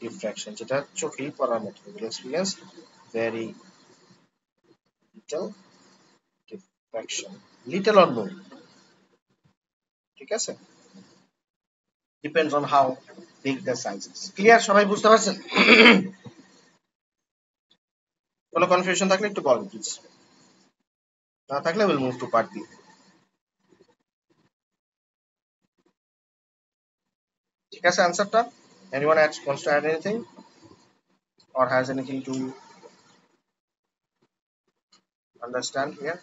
diffraction, যেটা চোখেই পড়ার মতো, will experience very little diffraction, little or no, ঠিক আছে, depends on how big the size is. Clear, সবাই বুঝতে পারছেন? কোনো কনফিউশন থাকলে একটু বলেন প্লিজ, না থাকলে will move to part B. ঠিক আছে অ্যান্সারটা? anyone wants to add anything or has anything to understand here?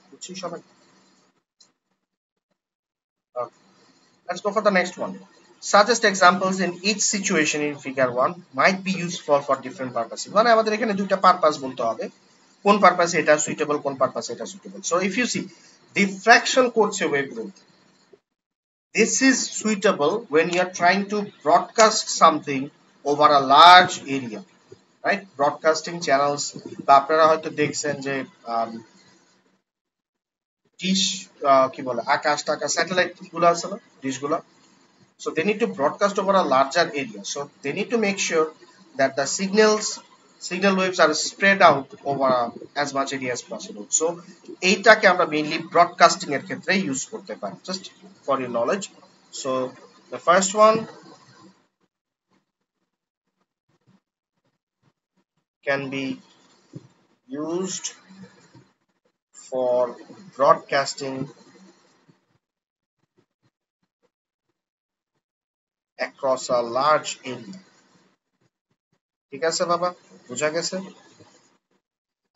বুঝছি সবাই? Okay. Let's go for the next one. Suggest examples in each situation in figure 1 might be useful for different purposes. মানে আমাদের এখানে দুইটা purpose বলতে হবে, কোন পারপাসে এটা সুইটেবল, কোন পারপাসে এটা suitable. So if you see diffraction করছে wavelength, this is suitable when you are trying to broadcast something over a large area, right? Broadcasting channels, বা আপনারা হয়তো দেখছেন যে ডিশ কি বলে আকাশ টাকা স্যাটেলাইট গুলো আছে না ডিশগুলো, so they need to broadcast over a larger area, so they need to make sure that the signal waves are spread out over as much area as possible. So এইটাকে আমরা mainly broadcasting এর ক্ষেত্রে use করতে পারি, just for your knowledge. So the first one can be used for broadcasting across a large area. ঠিক আছে বাবা, বোঝা গেছে?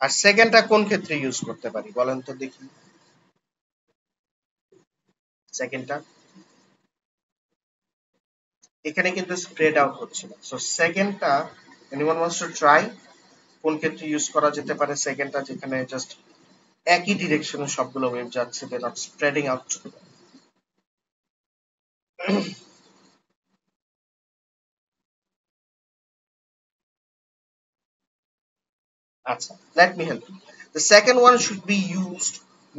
আর সেকেন্ডটা কোন ক্ষেত্রে ইউজ করতে পারি বলেন তো দেখি, সেকেন্ডটা এখানে কিন্তু স্প্রেড আউট হচ্ছে না, সো সেকেন্ডটা এনিওয়ান ওয়ান্টস টু ট্রাই কোন ক্ষেত্রে ইউজ করা যেতে পারে সেকেন্ডটা, যেখানে জাস্ট একই ডিরেকশনে সবগুলো ওয়েভ যাচ্ছে, দে নট স্প্রেডিং আউট. আচ্ছা, let me help you. The second one should be used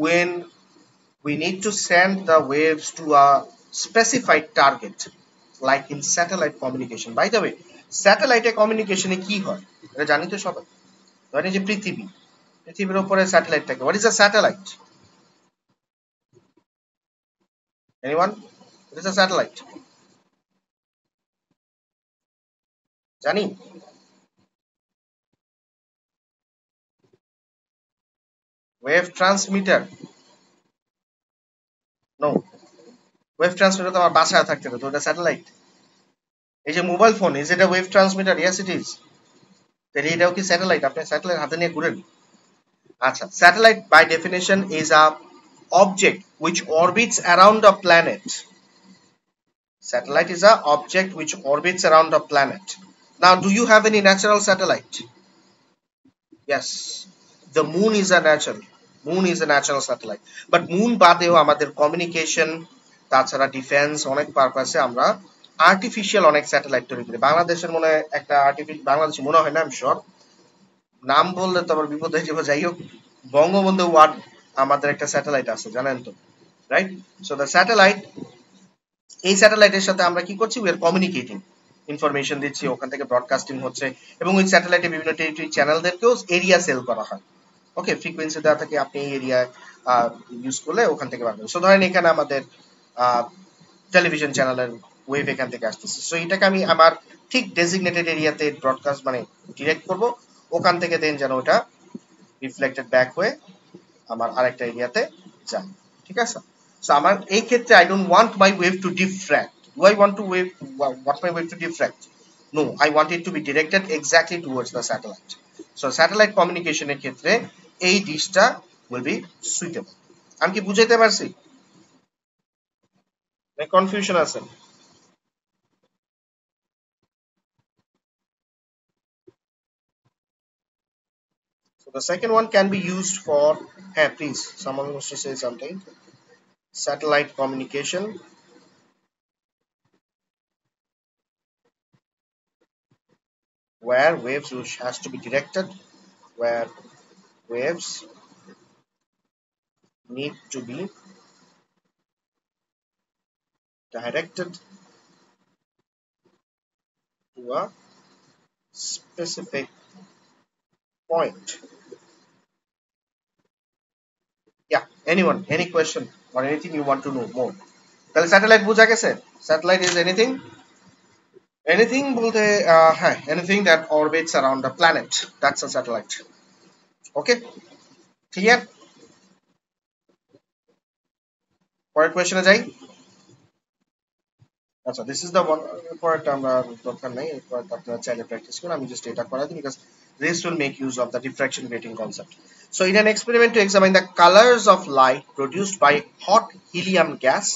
when we need to send the waves to a specified target, like in satellite communication. By the way, satellite communication এ কি হয় এটা জানি তো সবাই, ধরেন যে পৃথিবীর উপরে স্যাটেলাইট থাকে. What is a satellite? Anyone? What is a satellite? জানি? Wave transmitter? No. Wave transmitter তো আমার বাসায় থাকতে হবে, তো ওটা স্যাটেলাইট. এই যে mobile phone, is it a wave transmitter? Yes it is. তাহলে এটাও কি স্যাটেলাইট? আপনি স্যাটেলাইট হাতে নিয়ে ঘুরেন. আচ্ছা, satellite by definition is a object which orbits around a planet. Satellite is a object which orbits around a planet. Now, do you have any natural satellite? Yes, the moon is a natural satellite. But moon বাদেও আমাদের communication, তাছাড়া defence, অনেক পারপাসে আমরা artificial অনেক satellite তৈরি করি. বাংলাদেশের মনে হয় একটা বাংলাদেশে মনে হয় না, আমি শিওর, নাম বললে তো আবার বিপদ হয়ে যাবে. যাই হোক, বঙ্গবন্ধু 1 আমাদের একটা স্যাটেলাইট আছে, জানেন তো, রাইট? সো দ্য স্যাটেলাইট, এই স্যাটেলাইটের সাথে আমরা কি করছি, উই আর কমিউনিকেটিং, ইনফরমেশন দিচ্ছি, ওখান থেকে ব্রডকাস্টিং হচ্ছে, এবং ওই স্যাটেলাইটে বিভিন্ন টেরিটরি চ্যানেলদেরকেও এরিয়া সেল করা হয়. ওকে, ফ্রিকোয়েন্সি দেওয়া থাকে, আপনি এই এরিয়ায় ইউজ করলে ওখান থেকে পারবেন. সো ধরেন এখানে আমাদের টেলিভিশন চ্যানেলের ওয়েভ এখান থেকে আসতেছে, সো এটাকে আমি আমার ঠিক ডেজিগনেটেড এরিয়াতে ব্রডকাস্ট মানে ডিরেক্ট করব, ওখান থেকে দেন যেন ওটা রিফ্লেক্টেড ব্যাক হয়ে আমার আরেকটা এরিয়াতে যায়. ঠিক আছে? সো আমার এই ক্ষেত্রে I don't want my wave to diffract. Do I want my wave to diffract? No, I want it to be directed exactly towards the satellite. So satellite communication এর ক্ষেত্রে এই ডিশটা will be suitable. আমি কি বুঝাইতে পারছি? নাকি confusion আছে? So the second one can be used for, hey please, someone wants to say something. Satellite communication where waves has to be directed, where waves need to be directed to a specific point. Yeah, anyone, any question or anything you want to know more? তাহলে satellite বোঝা গেছে? Satellite is anything বলতে হ্যাঁ, anything that orbits around a planet, that's a satellite. Okay, clear? পরের কোয়েশ্চনে যাই. আচ্ছা, this is the one. পরেরটা আমরা দরকার নাই, পরেরটা আপনারা চাইলে প্র্যাকটিস করুন, আমি জাস্ট এটা করাই দিই because this will make use of the diffraction grating concept. So in an experiment to examine the colors of light produced by hot helium gas,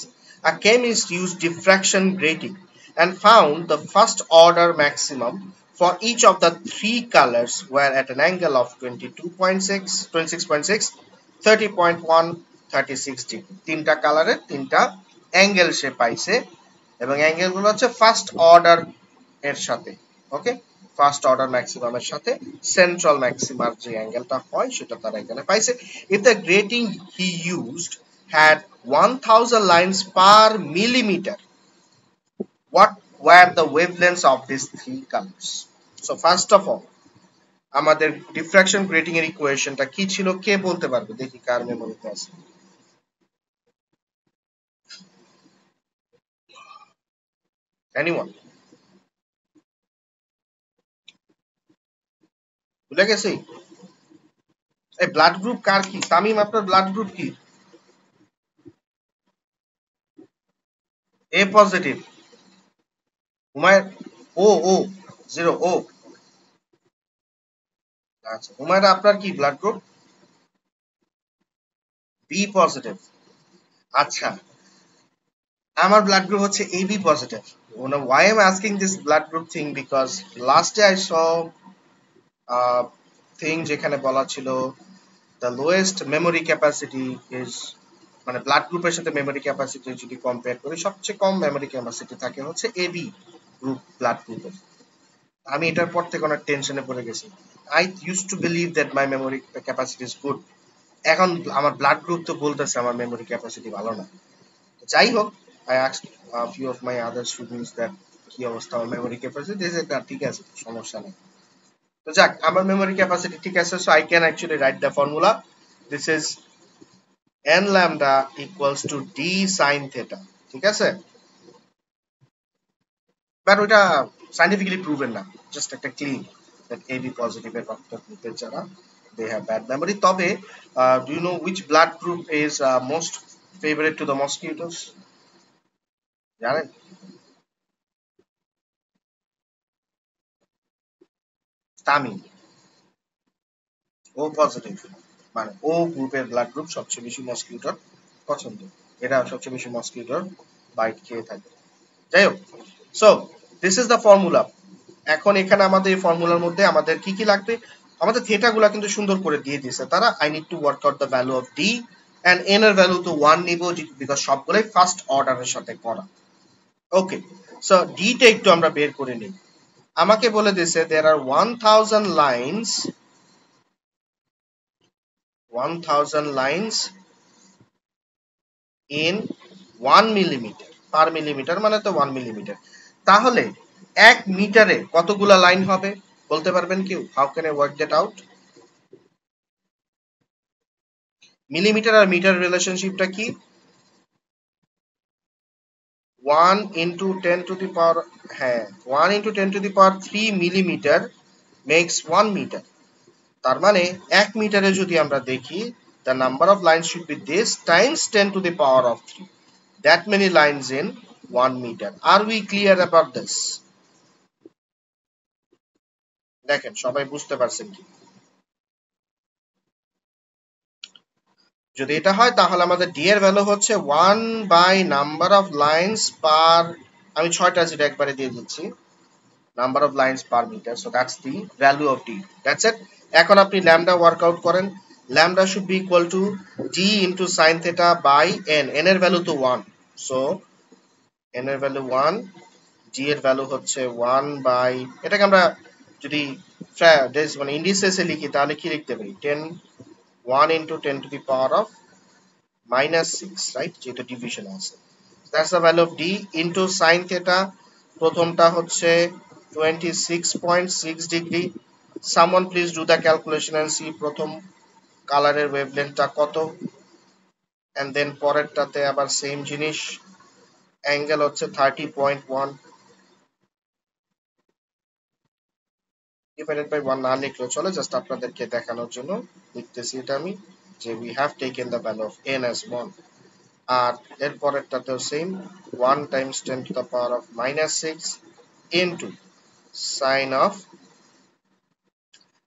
a chemist used diffraction grating and found the first order maximum for each of the three colors were at an angle of 22.6, 26.6, 30.1, 36 degree. তিনটা কালারের তিনটা angle সে পাইছে, এবং angle গুলো হচ্ছে first order এর সাথে. ওকে, first order ম্যাক্সিমামের সাথে সেন্ট্রাল ম্যাক্সিমার যে অ্যাঙ্গেলটা হয় সেটা তারা এখানে পাইছে। If the grating he used had 1000 lines per millimeter, what were the wavelengths of these three colors? So first of all, আমাদের ডিফ্রাকশন গ্রেটিং এর ইকুয়েশনটা কি ছিল, কে বলতে পারবে? দেখি কার মেমোরিতে আছে। এনিওয়ান? ভুলে গেছি? এই ব্লাড গ্রুপ কার কি? তামিম, আপনার ব্লাড গ্রুপ কি? এ পজিটিভ। হুমায়ুন ও জিরো ও। আচ্ছা, হুমায়ুন আপনার কি ব্লাড গ্রুপ? B positive. আচ্ছা, আমার ব্লাড গ্রুপ হচ্ছে AB positive. Why I'm asking this blood group thing, because last day I saw thing যেখানে বলা ছিল the lowest memory capacity is, মানে ব্লাড গ্রুপের সাথে মেমোরি ক্যাপাসিটি যদি কম্পেয়ার করি, সবচেয়ে কম মেমোরি ক্যাপাসিটি থাকে হচ্ছে AB গ্রুপ ব্লাড গ্রুপের। আমি এটার পর থেকে অনেক টেনশনে পড়ে গেছি। I used to believe that my memory capacity is good. এখন আমার ব্লাড গ্রুপ তো বলতেছে আমার মেমোরি ক্যাপাসিটি ভালো না। যাই হোক, I asked a few of my other students that কি অবস্থা আমার memory capacity, they said that ঠিক আছে, সমস্যা নেই। তো যাক, আমার মেমোরি ক্যাপাসিটি ঠিক আছে, so I can actually write the formula. This is n lambda equals to d sin theta, ঠিক আছে? বাট ওইটা সাইন্টিফিক্যালি প্রুভেন না, জাস্ট একটা ক্লেম that AB পজিটিভ এর রক্ত গ্রুপের যারা they have bad memory. তবে do you know which blood group is most favorite to the mosquitoes? জানেন? তামিম, ও পজিটিভ, মানে ও গ্রুপের ব্লাড গ্রুপ সবচেয়ে বেশি মসকিউটোর পছন্দ, এরা সবচেয়ে বেশি মসকিউটোর বাইট খেয়ে থাকে। যাই হোক, so this is the formula. এখন এখানে আমাদের এই ফর্মুলার মধ্যে আমাদের কি কি লাগবে, আমাদের থিটা গুলা কিন্তু সুন্দর করে দিয়ে দিয়েছে তারা। I need to work out the value of D, and N এর ভ্যালু তো 1 নিব, বিকজ সবগুলাই ফার্স্ট অর্ডারের সাথে করা। ওকে, সো ডি টা একটু আমরা বের করে নিই। আমাকে বলে দিয়েছে there are 1000 lines in 1 millimeter per millimeter, মানে তো 1 millimeter। তাহলে 1 মিটারে কতগুলা লাইন হবে বলতে পারবেন কেউ? How can I work that out? Millimetre আর মিটার রিলেশনশিপটা কি? 1 into 10 to the power, হ্যাঁ, 1 into 10 to the power 3 millimeter makes 1 meter। তার মানে 1 মিটারে যদি আমরা দেখি, the number of lines should be this times 10 to the power of 3, that many lines in 1 meter. Are we clear about this? দেখেন সবাই বুঝতে পারছেন কি? যদি এটা হয় তাহলে আমাদের ডি এর ভ্যালু হচ্ছে 1 by number of lines per, আমি 6টা যেটা একবারে দিয়ে দিচ্ছি, number of lines per metre, so that's the value of D, that's it. এখন আপনি ল্যামডা ওয়ার্কআউট করেন, lambda should be equal to D into sin theta by n, n এর ভ্যালু তো 1, সো n এর ভ্যালু 1, g এর value হচ্ছে 1 by, এটাকে আমরা যদি মানে ইন্ডিসেসে লিখি তাহলে কি লিখতে পারি, 10 1 into 10 to the power of minus 6, right? যেটা ডিভিশন আছে, that's the value of d into sin theta। প্রথমটা হচ্ছে 26.6 degree. someone please do the calculation and see প্রথম কালারের ওয়েভলেন্থটা কত, and then পরেরটাতে আবার সেম জিনিস, অ্যাঙ্গেল হচ্ছে 30.1 ডিভাইডেড বাই 1 না লিখলেও চলে, জাস্ট আপনাদেরকে দেখানোর জন্য লিখতেছি এটা আমি, যে we have taken the value of n as 1। আর এর পরেরটাতেও same, 1 times 10 to the power of minus 6 into sine of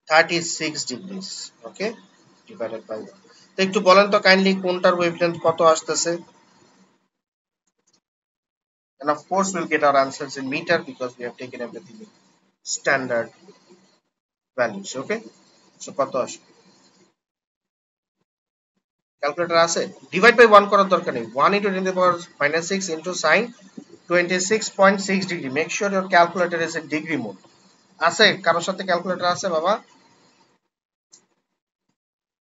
36 degrees, okay, divided by 1। তো একটু বলেন তো কাইন্ডলি কোনটার ওয়েভলেন্থ কত আসতেছে, and of course we'll get our answers in meter because we have taken everything in standard values, okay? So কত আসে, calculator আছে? ডিভাইড বাই 1 করার দরকার নেই, 1 into 10 to the power minus 6 into sine 26.6 degree। Make sure your calculator is in degree mode, আছে কারোর সাথে calculator আছে বাবা?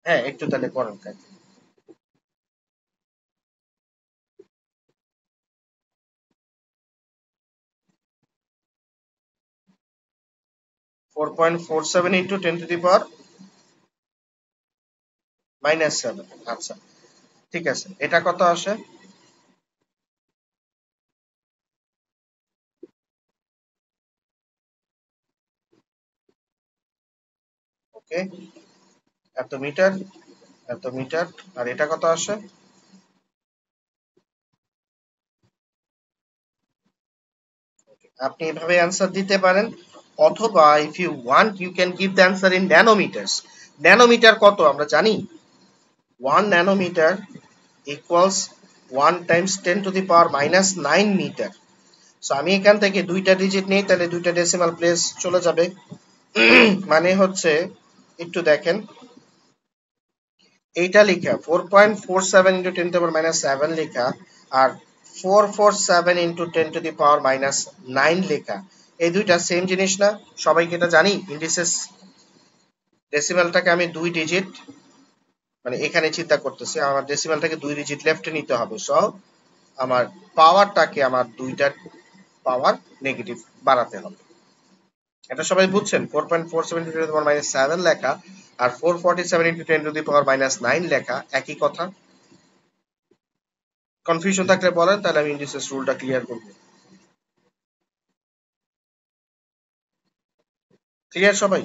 হ্যাঁ একটু তাহলে করেন। 4.47 ইন্টু 10⁻⁻7। আচ্ছা ঠিক আছে, এটা কত আসে? ওকে, এত মিটার, এত মিটার। আর এটা কত আসে? আপনি এভাবে অ্যান্সার দিতে পারেন, অথবা if you want you can give the answer in nanometres. Nanometre কত আমরা জানি? 1 ন্যানোমিটার ইকুয়ালস 1 × 10⁻⁹ মিটার। সো আমি এখান থেকে দুইটা ডিজিট নেই, তাহলে দুইটা ডেসিমাল প্লেস চলে যাবে। মানে হচ্ছে একটু দেখেন, এইটা লেখা 4.47 ইন্টু 10⁻⁻7 লেখা, আর 447 ইন্টু 10⁻⁹ লেখা, এই দুইটা সেম জিনিস না? সবাইকে এটা জানি। ইন্ডিসেস ডেসিমালটাকে আমি দুই ডিজিট, মানে এখানে চিন্তা করতেছি আমার ডেসিমালটাকে দুই ডিজিট লেফটে নিতে হবে। সো আমার পাওয়ারটাকে আমার দুইটার পাওয়ার নেগেটিভ বাড়াতে হবে। এটা সবাই বুঝছেন? 4.47 ইন্টু 10⁻⁻7 লেখা আর 447 ইন্টু 10⁻⁹ লেখা একই কথা। কনফিউশন থাকলে বলেন, তাহলে আমি ইন্ডিসেস রুলটা ক্লিয়ার করব। ক্লিয়ার সবাই?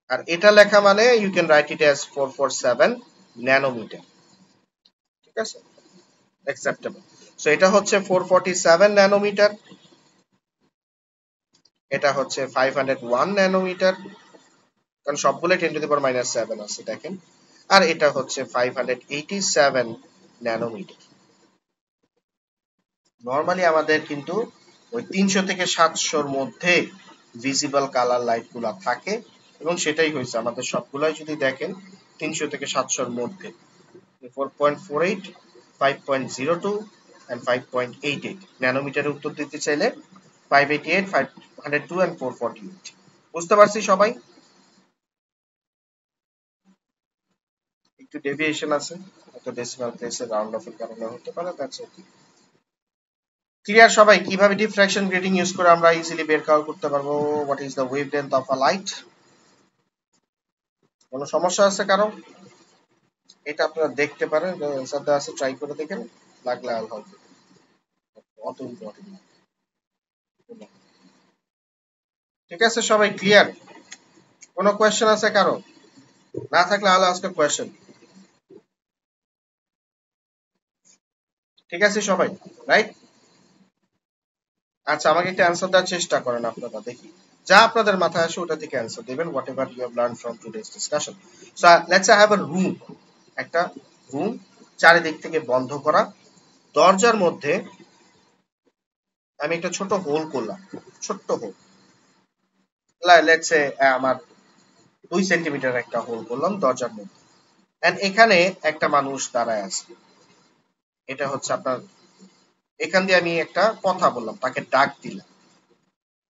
আর এটা লেখা মানে you can write it as 447 nanometre. ঠিক আছে, অ্যাকসেপ্টেবল। সো এটা হচ্ছে 447 ন্যানোমিটার, এটা হচ্ছে 501 ন্যানোমিটার, কারণ সবগুলো 10⁻⁻7 আছে দেখেন। আর এটা হচ্ছে 587 ন্যানোমিটার। নরমালি আমাদের কিন্তু ওই 300 থেকে 700 র মধ্যে ভিজিবল কালার লাইট গুলা থাকে, এবং সেটাই হয়েছে আমাদের সবগুলাই যদি দেখেন 300 থেকে 700 র মধ্যে। 4.48, 5.02 and 5.88 ন্যানোমিটারে উত্তর দিতে চাইলে 588, 502 and 448। বুঝতে পারছি সবাই? একটু ডেভিয়েশন আছে, হয়তো ডেসিমাল প্লেসে রাউন্ড অফের কারণে হতে পারে, দ্যাটস ওকে। ক্লিয়ার সবাই কিভাবে ডিফ্রাকশন গ্রেটিং ইউজ করে আমরা ইজিলি বের করতে পারবো what is the wavelength of a light? কোনো সমস্যা আছে কারো? এটা আপনারা দেখতে পারেন, অ্যান্সার দেওয়া আছে, ট্রাই করে দেখেন, লাগলে আল হবে, অত ইম্পর্টেন্ট না। ঠিক আছে সবাই ক্লিয়ার? কোনো কোয়েশ্চেন আছে কারো? না থাকলে আল আস্ক আ কোয়েশ্চেন। ঠিক আছে সবাই, রাইট? আচ্ছা আমাকে একটা অ্যান্সার দেওয়ার চেষ্টা করেন আপনারা, দেখি যা আপনাদের মাথায় আসে ওটা থেকে অ্যান্সার দিবেন, whatever you have learn from today's discussion. So let's have a room, একটা রুম, চারিদিক থেকে বন্ধ করা, দরজার মধ্যে আমি একটা ছোট হোল করলাম, ছোট্ট হোল, লেটস সে আমার 2 সেন্টিমিটার একটা হোল করলাম দরজার মধ্যে, এন্ড এখানে একটা মানুষ দাঁড়ায় আছে। এটা হচ্ছে আপনার, এখান দিয়ে আমি একটা কথা বললাম, তাকে ডাক দিলাম,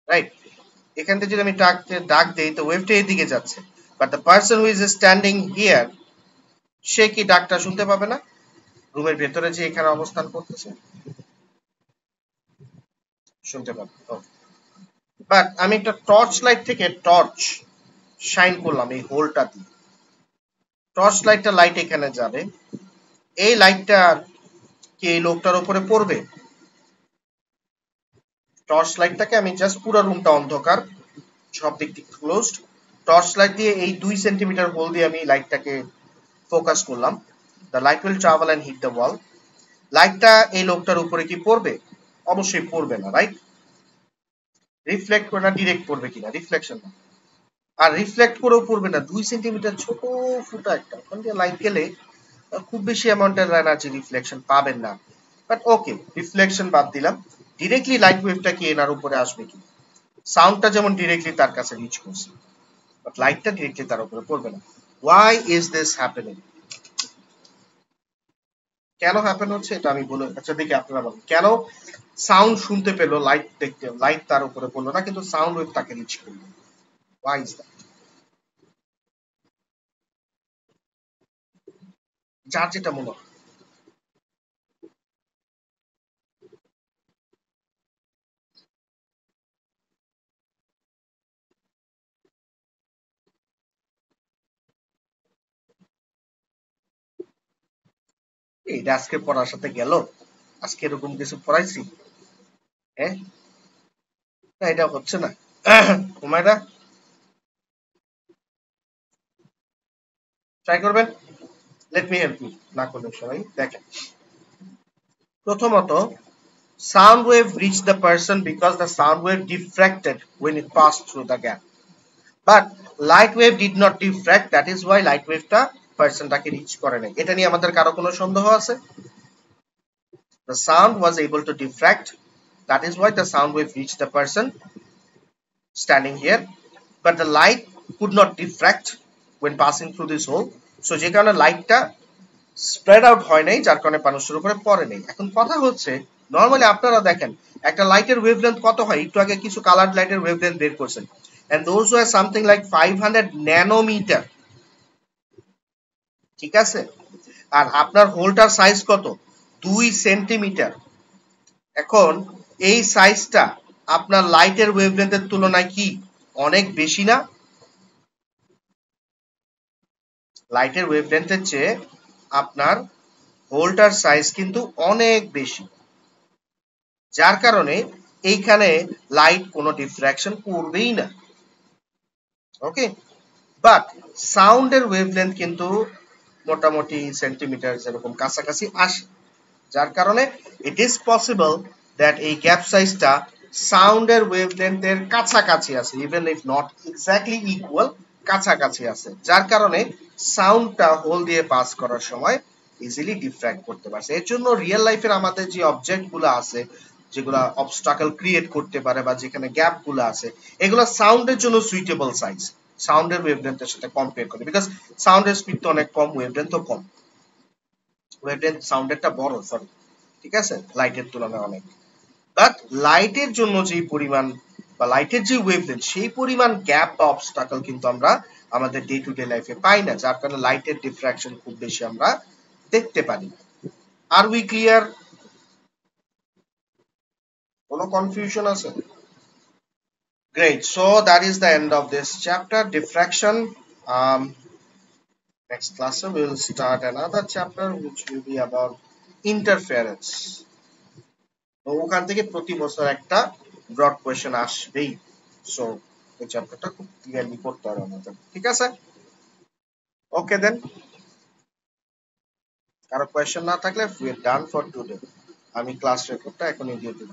রাইট? এখান থেকে যদি আমি ডাক দেই তো ওয়েভটা এদিকে যাচ্ছে, but the person who is standing here, সে কি ডাকটা শুনতে পাবে না? রুমের ভেতরে যে এখানে অবস্থান করতেছে শুনতে পাবে। বাট আমি একটা টর্চ লাইট থেকে টর্চ শাইন করলাম এই হোলটা দিয়ে, টর্চ লাইটটা লাইট এখানে যাবে, এই লাইটটা কি এই লোকটার উপরে পড়বে? টর্চ লাইটটাকে আমি জাস্ট, পুরো রুমটা অন্ধকার, সব দিক থেকে ক্লোজড, টর্চ লাইট দিয়ে এই 2 সেন্টিমিটার হোল দিয়ে আমি লাইটটাকে ফোকাস করলাম, the light will travel and hit the wall. লাইটটা এই লোকটার উপরে কি পড়বে? অবশ্যই পড়বে না, রাইট? রিফ্লেক্ট করে না, ডিরেক্ট পড়বে কিনা, রিফ্লেকশন না। আর রিফ্লেক্ট করেও পড়বে না, 2 সেন্টিমিটার ছোট ফুটা একটা, ওখান দিয়ে লাইট গেলে খুব বেশি অ্যামাউন্টের এনার্জি রিফ্লেকশন পাবেন না। বাট ওকে, রিফ্লেকশন বাদ দিলাম, ডিরেক্টলি লাইট ওয়েভটা কি এনার উপরে আসবে কি? সাউন্ডটা যেমন ডিরেক্টলি তার কাছে রিচ করছে, বাট লাইটটা ডিরেক্টলি তার উপরে পড়বে না। Why is this happening? কেন হ্যাপেন হচ্ছে এটা আমি বলে, আচ্ছা দেখি আপনারা বলেন কেন সাউন্ড শুনতে পেলো, লাইট দেখতে, লাইট তার উপরে পড়লো না, কিন্তু সাউন্ড ওয়েভ তাকে রিচ করলো। Why is that? যার যেটা মনে হয়। এটা আজকে পড়ার সাথে গেল? আজকে এরকম কিছু পড়াইছি? হ্যাঁ, না এটা হচ্ছে না। হুমায়রা, ট্রাই করবেন? Let me help you. না করলে সবাই দেখেন। প্রথমত, sound wave reached the person because the sound wave diffracted when it passed through the gap. But light wave did not diffract, that is why light wave টা পার্সনটাকে rich করে নাই। এটা নিয়ে আমাদের কারো কোনো সন্দেহ আছে? The sound was able to diffract, that is why the sound wave reached the person standing here, but the light could not diffract when passing through this hole. So যে কারণে লাইটটা স্প্রেড আউট হয় নাই, যার কারণে মানুষের উপরে পড়ে নাই। এখন কথা হচ্ছে, নরমালি আপনারা দেখেন একটা লাইটের ওয়েভলেন্থ কত হয়, একটু আগে কিছু কালার্ড লাইটের ওয়েভলেন্থ বের করছেন, and those were something like 500 nanometre, ঠিক আছে? আর আপনার হোলটার সাইজ কত? 2 সেন্টিমিটার। এখন এই সাইজটা আপনার লাইটের ওয়েভলেন্থের তুলনায় কি অনেক বেশি না? লাইটের ওয়েভলেন্থের চেয়ে আপনার হোলটার সাইজ কিন্তু অনেক বেশি, যার কারণে এইখানে লাইট কোনো ডিফ্রাকশন করবেই না। ওকে, বাট সাউন্ডের ওয়েভলেন্থ কিন্তু মোটামুটি সেন্টিমিটার এরকম কাছাকাছি আসে, যার কারণে ইট ইজ পসিবল দ্যাট এই গ্যাপ সাইজটা সাউন্ডের ওয়েভলেন্থের কাছাকাছি আছে, even if not exactly equal, কাছাকাছি আছে, যার কারণে সাউন্ডটা হোল দিয়ে পাস করার সময় ইজিলি ডিফ্র্যাক্ট করতে পারছে। এর জন্য রিয়েল লাইফের আমাদের যে অবজেক্ট গুলো আছে, যেগুলা অবস্টাকল ক্রিয়েট করতে পারে বা যেখানে গ্যাপ গুলো আছে, এগুলো সাউন্ডের জন্য সুইটেবল সাইজ, সাউন্ডের ওয়েভলেন্থের সাথে কম্পেয়ার করে, বিকজ সাউন্ডের স্পিড তো অনেক কম, ওয়েভলেন্থও কম, ওয়েভলেন্থ সাউন্ডেরটা বড়, সরি, ঠিক আছে, লাইটের তুলনায় অনেক। বাট লাইটের জন্য যে পরিমাণ বা লাইটের যে ওয়েভলেন্থ, সেই পরিমাণ গ্যাপ বা অবস্টাকল কিন্তু আমরা আমাদের ডে টু ডে লাইফে পাই না, যার কারণে লাইটের ডিফ্রাকশন খুব বেশি আমরা দেখতে পারি। আর উই ক্লিয়ার? কোনো কনফিউশন আছে? Great. So that is the end of this chapter, diffraction. Next class we will start another chapter which will be about interference. তো ওখান থেকে প্রতি বছর একটা ব্রড কোয়েশ্চেন আসবেই, সো এই চ্যাপ্টারটা খুব ক্লিয়ারলি পড়তে হবে আমাদের, ঠিক আছে? ওকে দেন, কারো কোয়েশ্চেন না থাকলে we are done for today. আমি ক্লাস রেকর্ডটা এখনই দিয়ে দেব।